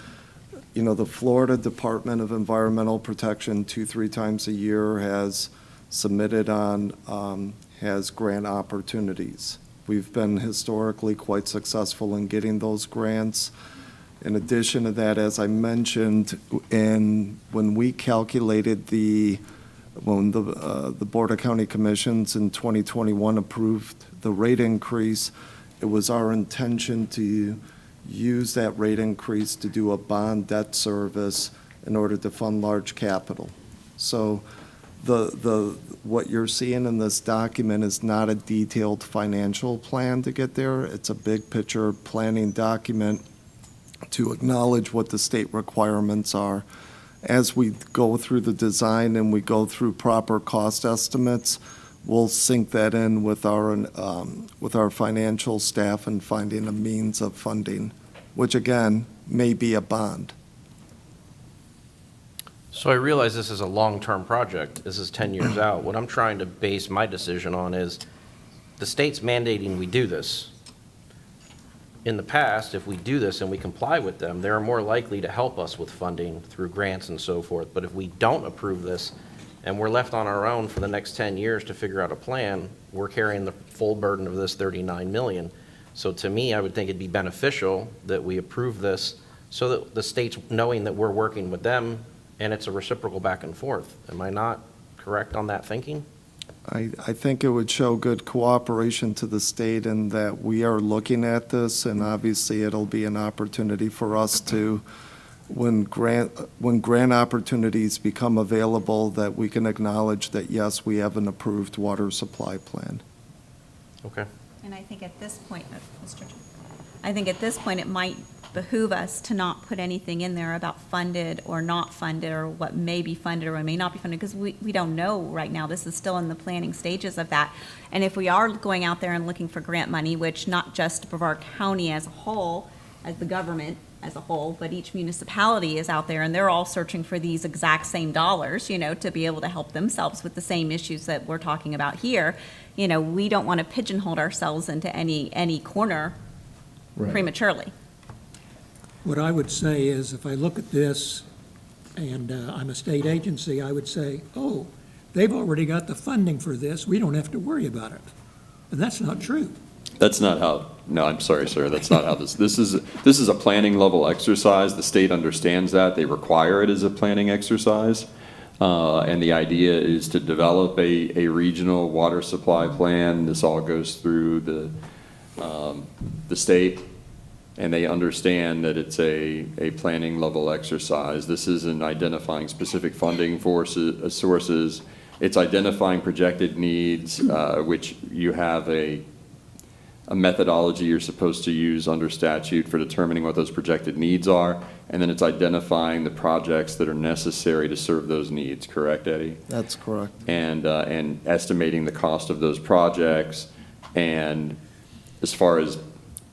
you know, the Florida Department of Environmental Protection 2-3 times a year has submitted on, has grant opportunities. We've been historically quite successful in getting those grants. In addition to that, as I mentioned, when we calculated when the Board of County Commissions in 2021 approved the rate increase, it was our intention to use that rate increase to do a bond debt service in order to fund large capital. So what you're seeing in this document is not a detailed financial plan to get there. It's a big picture planning document to acknowledge what the state requirements are. As we go through the design and we go through proper cost estimates, we'll sync that in with our financial staff and finding a means of funding, which again, may be a bond. So I realize this is a long-term project. This is 10 years out. What I'm trying to base my decision on is the state's mandating we do this. In the past, if we do this and we comply with them, they're more likely to help us with funding through grants and so forth. But if we don't approve this and we're left on our own for the next 10 years to figure out a plan, we're carrying the full burden of this $39 million. So to me, I would think it'd be beneficial that we approve this so that the state's knowing that we're working with them and it's a reciprocal back and forth. Am I not correct on that thinking? I think it would show good cooperation to the state in that we are looking at this, and obviously it'll be an opportunity for us to, when grant opportunities become available, that we can acknowledge that, yes, we have an approved water supply plan. Okay. And I think at this point, Mr. Chair, I think at this point, it might behoove us to not put anything in there about funded or not funded, or what may be funded or may not be funded, because we don't know right now. This is still in the planning stages of that. And if we are going out there and looking for grant money, which not just for our county as a whole, as the government as a whole, but each municipality is out there and they're all searching for these exact same dollars, to be able to help themselves with the same issues that we're talking about here. We don't want to pigeonhole ourselves into any corner prematurely. What I would say is, if I look at this, and I'm a state agency, I would say, oh, they've already got the funding for this, we don't have to worry about it. And that's not true. That's not how, no, I'm sorry, sir, that's not how this is a planning level exercise. The state understands that. They require it as a planning exercise. And the idea is to develop a regional water supply plan. This all goes through the state, and they understand that it's a planning level exercise. This isn't identifying specific funding sources. It's identifying projected needs, which you have a methodology you're supposed to use under statute for determining what those projected needs are, and then it's identifying the projects that are necessary to serve those needs, correct, Eddie? That's correct. And estimating the cost of those projects, and as far as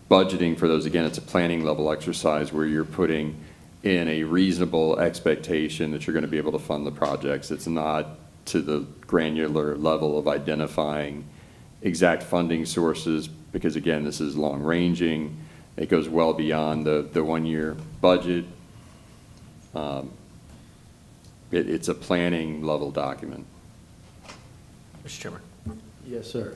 budgeting for those, again, it's a planning level exercise where you're putting in a reasonable expectation that you're going to be able to fund the projects. It's not to the granular level of identifying exact funding sources, because again, this is long ranging. It goes well beyond the 1 year budget. It's a planning level document. Mr. Chairman. Yes, sir.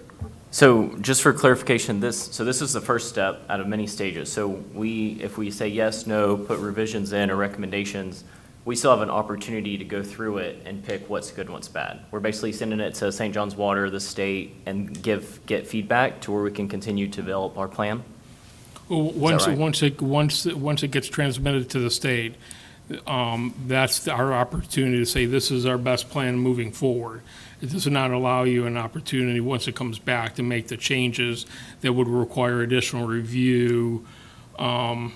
So just for clarification, this is the first step out of many stages. So if we say yes, no, put revisions in or recommendations, we still have an opportunity to go through it and pick what's good and what's bad. We're basically sending it to St. John's Water, the state, and get feedback to where we can continue to develop our plan. Well, once it gets transmitted to the state, that's our opportunity to say this is our best plan moving forward. It does not allow you an opportunity, once it comes back, to make the changes that would require additional review, that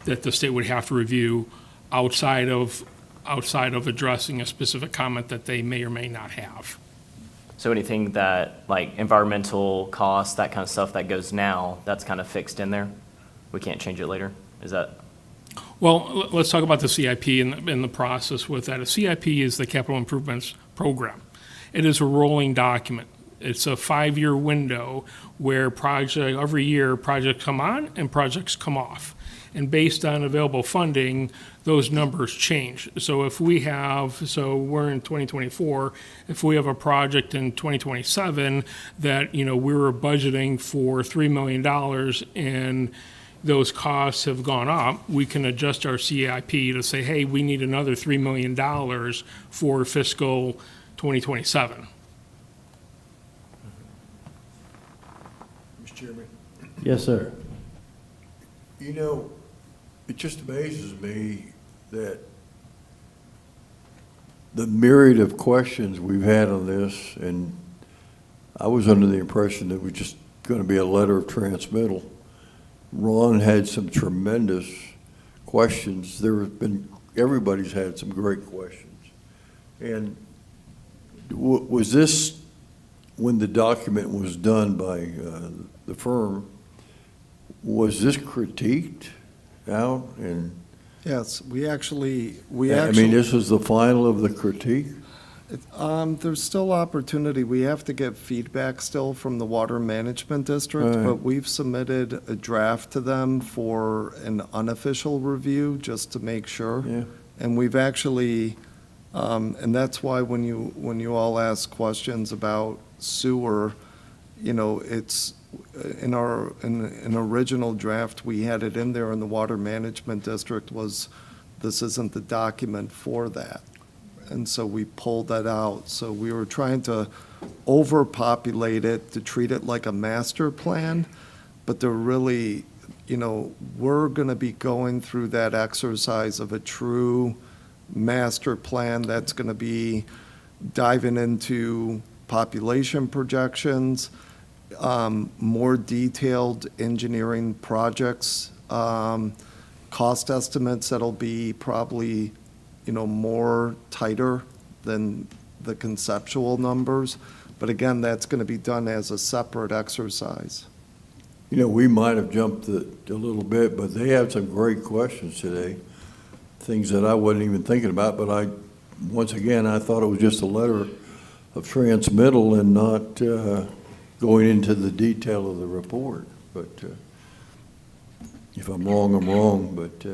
the state would have to review outside of addressing a specific comment that they may or may not have. So anything that, like environmental costs, that kind of stuff that goes now, that's kind of fixed in there? We can't change it later? Is that? Well, let's talk about the CIP and the process with that. A CIP is the Capital Improvements Program. It is a rolling document. It's a 5-year window where every year projects come on and projects come off. And based on available funding, those numbers change. So we're in 2024, if we have a project in 2027 that, we were budgeting for $3 million and those costs have gone up, we can adjust our CIP to say, hey, we need another $3 million for fiscal 2027. Mr. Chairman, Yes, sir. it just amazes me that the myriad of questions we've had on this, and I was under the impression that it was just going to be a letter of transmittal. Ron had some tremendous questions. Everybody's had some great questions. And was this, when the document was done by the firm, was this critiqued out? And Yes, we actually. I mean, this is the final of the critique? There's still opportunity. We have to get feedback still from the Water Management District, Right. but we've submitted a draft to them for an unofficial review, just to make sure. Yeah. And we've actually, and that's why when you all ask questions about sewer, it's, in our, in an original draft, we had it in there, and the Water Management District this isn't the document for that. And so we pulled that out. So we were trying to overpopulate it, to treat it like a master plan, but they're really, we're going to be going through that exercise of a true master plan that's going to be diving into population projections, more detailed engineering projects, cost estimates that'll be probably more tighter than the conceptual numbers. But again, that's going to be done as a separate exercise. We might have jumped it a little bit, but they had some great questions today, things that I wasn't even thinking about, but once again, I thought it was just a letter of transmittal and not going into the detail of the report. But if I'm wrong, I'm wrong, but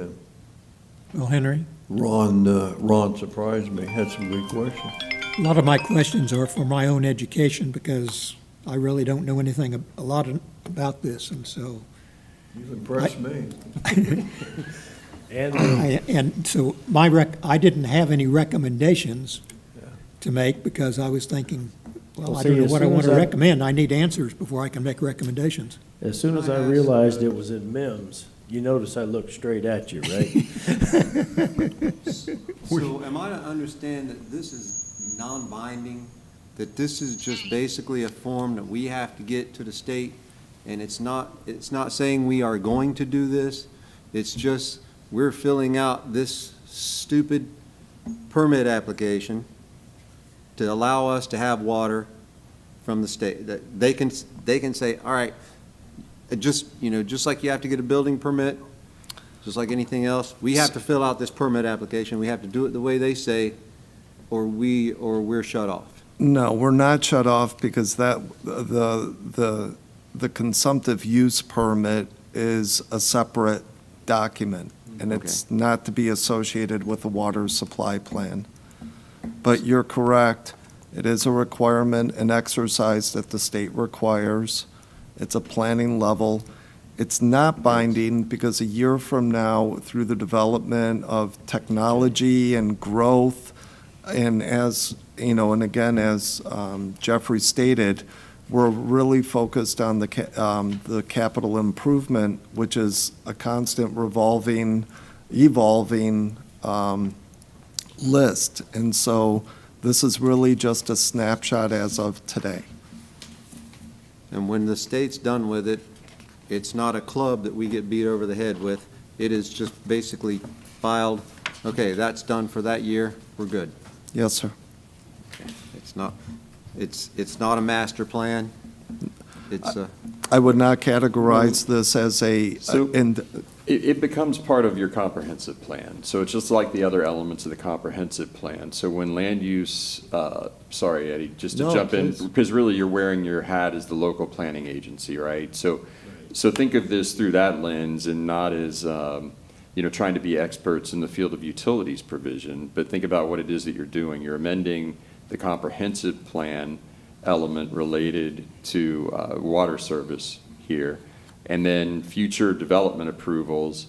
Well, Henry, Ron surprised me, had some good questions. a lot of my questions are for my own education because I really don't know anything a lot about this, and so. You've impressed me. And So I didn't have any recommendations to make because I was thinking, well, I see, don't know as what I soon want as to I- recommend. I need answers before I can make recommendations. as soon as I realized it was in MEMS, you notice I looked straight at you, right? So am I to understand that this is non-binding, that this is just basically a form that we have to get to the state, and it's not saying we are going to do this, it's just we're filling out this stupid permit application to allow us to have water from the state, that they can say, all right, just like you have to get a building permit, just like anything else, we have to fill out this permit application, we have to do it the way they say, or we're shut off. No, we're not shut off because the consumptive use permit is a separate document, and it's not to be associated with the water supply plan. But you're correct, it is a requirement, an exercise that the state requires. It's a planning level. It's not binding because a year from now, through the development of technology and growth, and as, and again, as Jeffrey stated, we're really focused on the capital improvement, which is a constant evolving list. And so this is really just a snapshot as of today. And when the state's done with it, it's not a club that we get beat over the head with. It is just basically filed, okay, that's done for that year, we're good. Yes, sir. It's not a master plan. It's a, I would not categorize this as It becomes part of your comprehensive plan. So it's just like the other elements of the comprehensive plan. So when land use, sorry, Eddie, just to jump in, because really you're wearing your hat as the local planning agency, right? So think of this through that lens and not as, trying to be experts in the field of utilities provision, but think about what it is that you're doing. You're amending the comprehensive plan element related to water service here. And then future development approvals,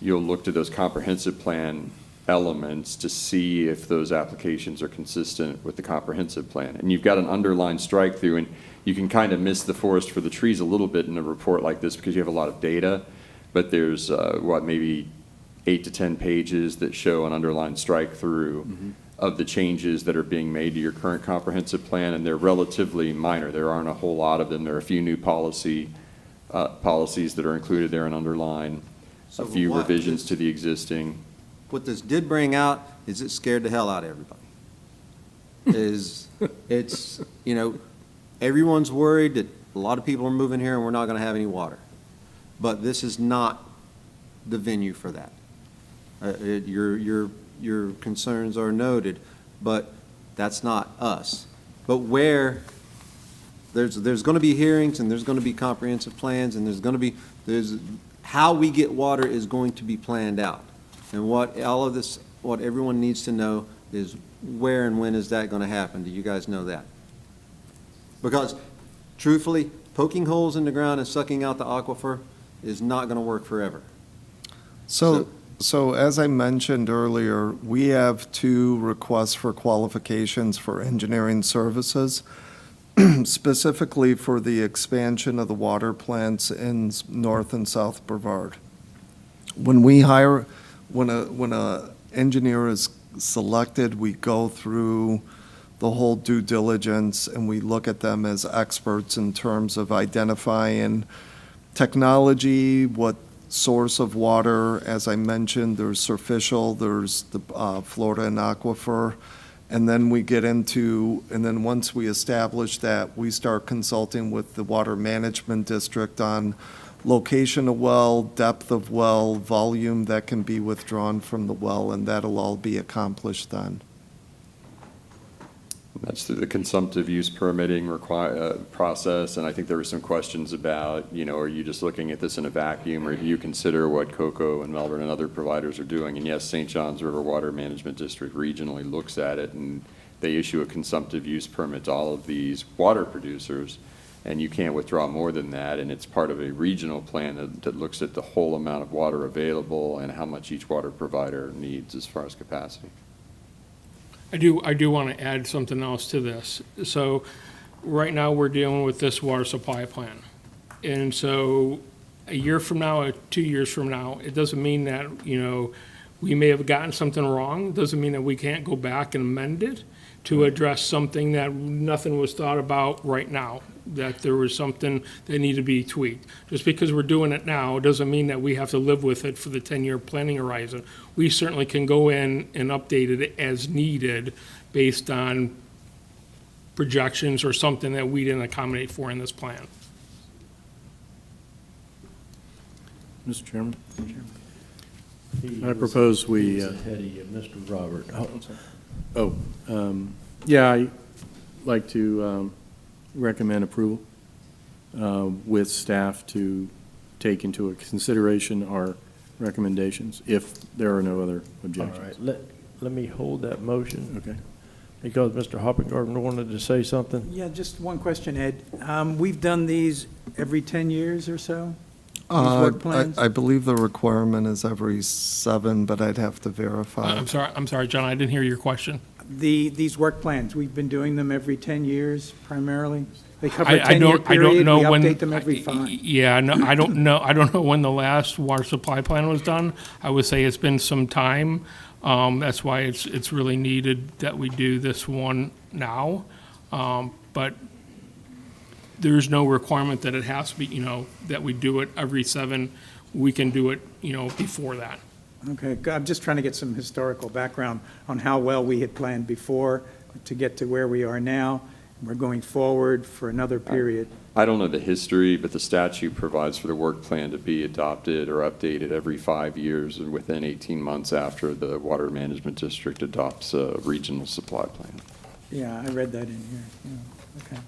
you'll look to those comprehensive plan elements to see if those applications are consistent with the comprehensive plan. And you've got an underlined strike through, and you can kind of miss the forest for the trees a little bit in a report like this because you have a lot of data, but there's, maybe 8 to 10 pages that show an underlined strike through of the changes that are being made to your current comprehensive plan, and they're relatively minor. There aren't a whole lot of them. There are a few new policies that are included there and underlined, So a few what revisions this- to the existing. What this did bring out is it scared the hell out of everybody. It's, everyone's worried that a lot of people are moving here and we're not gonna have any water. But this is not the venue for that. Your concerns are noted, but that's not us. But where, there's gonna be hearings and there's gonna be comprehensive plans and how we get water is going to be planned out. And what everyone needs to know is where and when is that gonna happen? Do you guys know that? Because truthfully, poking holes in the ground and sucking out the aquifer is not gonna work forever. So as I mentioned earlier, we have 2 requests for qualifications for engineering services, specifically for the expansion of the water plants in North and South Brevard. When a engineer is selected, we go through the whole due diligence and we look at them as experts in terms of identifying technology, what source of water. As I mentioned, there's surficial, there's the Florida and aquifer, and then once we establish that, we start consulting with the Water Management District on location of well, depth of well, volume that can be withdrawn from the well, and that'll all be accomplished then. That's through the consumptive use permitting process, and I think there were some questions about, are you just looking at this in a vacuum, or do you consider what COCO and Melbourne and other providers are doing? And yes, St. John's River Water Management District regionally looks at it, and they issue a consumptive use permit to all of these water producers, and you can't withdraw more than that, and it's part of a regional plan that looks at the whole amount of water available and how much each water provider needs as far as capacity. I do want to add something else to this. So right now, we're dealing with this water supply plan. And so a year from now, or 2 years from now, it doesn't mean that, we may have gotten something wrong. It doesn't mean that we can't go back and amend it to address something that nothing was thought about right now, that there was something that needed to be tweaked. Just because we're doing it now doesn't mean that we have to live with it for the 10-year planning horizon. We certainly can go in and update it as needed based on projections or something that we didn't accommodate for in this plan. Mr. Chairman? I propose we, He's ahead of you, Mr. Robert. Yeah, I'd like to recommend approval with staff to take into consideration our recommendations if there are no other All objections. right, let me hold that motion, Okay. because Mr. Hoppengarten wanted to say something. Yeah, just one question, Ed. We've done these every 10 years or so? These work plans? I believe the requirement is every 7, but I'd have to verify. I'm sorry, John, I didn't hear your question. These work plans, we've been doing them every 10 years primarily? They cover a I 10-year don't period, we know when. update them every 5. Yeah, no, I don't know when the last water supply plan was done. I would say it's been some time. That's why it's really needed that we do this one now. But there's no requirement that it has to be, that we do it every 7. We can do it, before that. Okay, I'm just trying to get some historical background on how well we had planned before to get to where we are now. We're going forward for another period. I don't know the history, but the statute provides for the work plan to be adopted or updated every 5 years and within 18 months after the Water Management District adopts a regional supply plan. Yeah, I read that in here. Yeah, okay.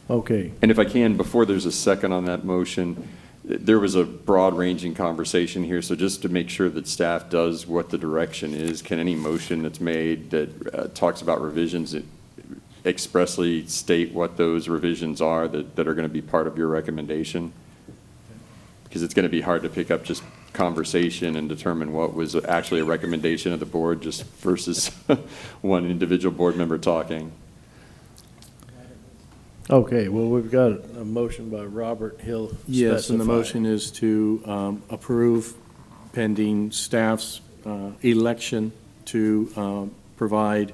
Okay, And if I can, before there's a second on that motion, there was a broad-ranging conversation here, so just to make sure that staff does what the direction is, can any motion that's made that talks about revisions expressly state what those revisions are that are going to be part of your recommendation? Because it's going to be hard to pick up just conversation and determine what was actually a recommendation of the board just versus one individual board member talking. okay, well, we've got a motion by Robert Hill. Yes, and the motion is to approve pending staff's election to provide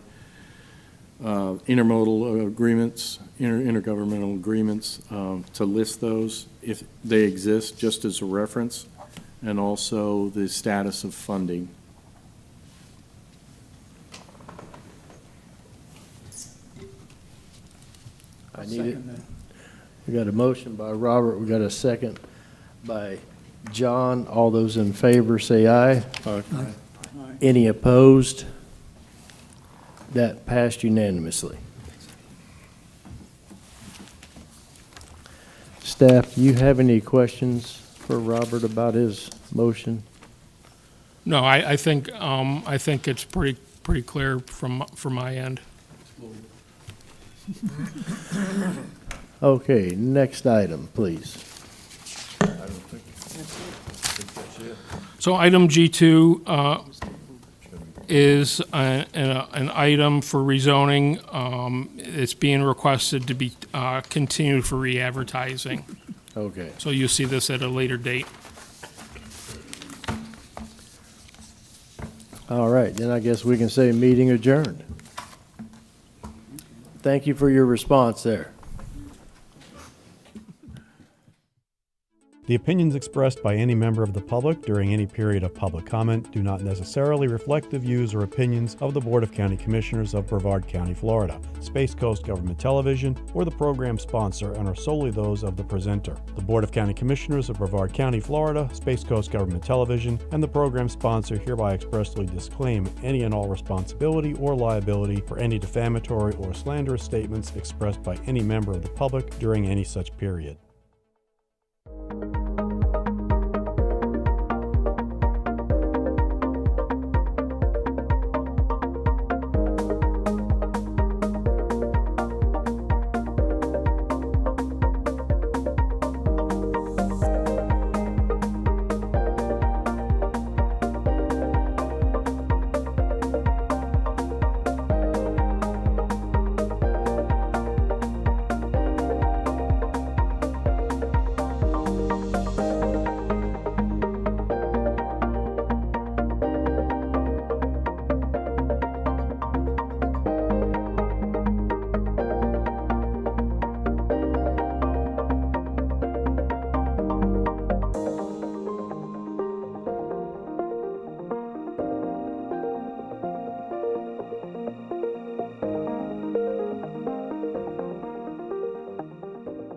intermodal agreements, intergovernmental agreements, to list those if they exist, just as a reference, and also the status of funding. I need it. We got a motion by Robert, we got a second by John. All those in favor say aye. Any opposed? That passed unanimously. Staff, do you have any questions for Robert about his motion? No, I think it's pretty clear from my end. Okay, next item, please. So item G2 is an item for rezoning. It's being requested to be continued for re-advertising. Okay. So you'll see this at a later date. All right, then I guess we can say meeting adjourned. Thank you for your response there. The opinions expressed by any member of the public during any period of public comment do not necessarily reflect the views or opinions of the Board of County Commissioners of Brevard County, Florida, Space Coast Government Television, or the program sponsor, and are solely those of the presenter. The Board of County Commissioners of Brevard County, Florida, Space Coast Government Television, and the program sponsor hereby expressly disclaim any and all responsibility or liability for any defamatory or slanderous statements expressed by any member of the public during any such period.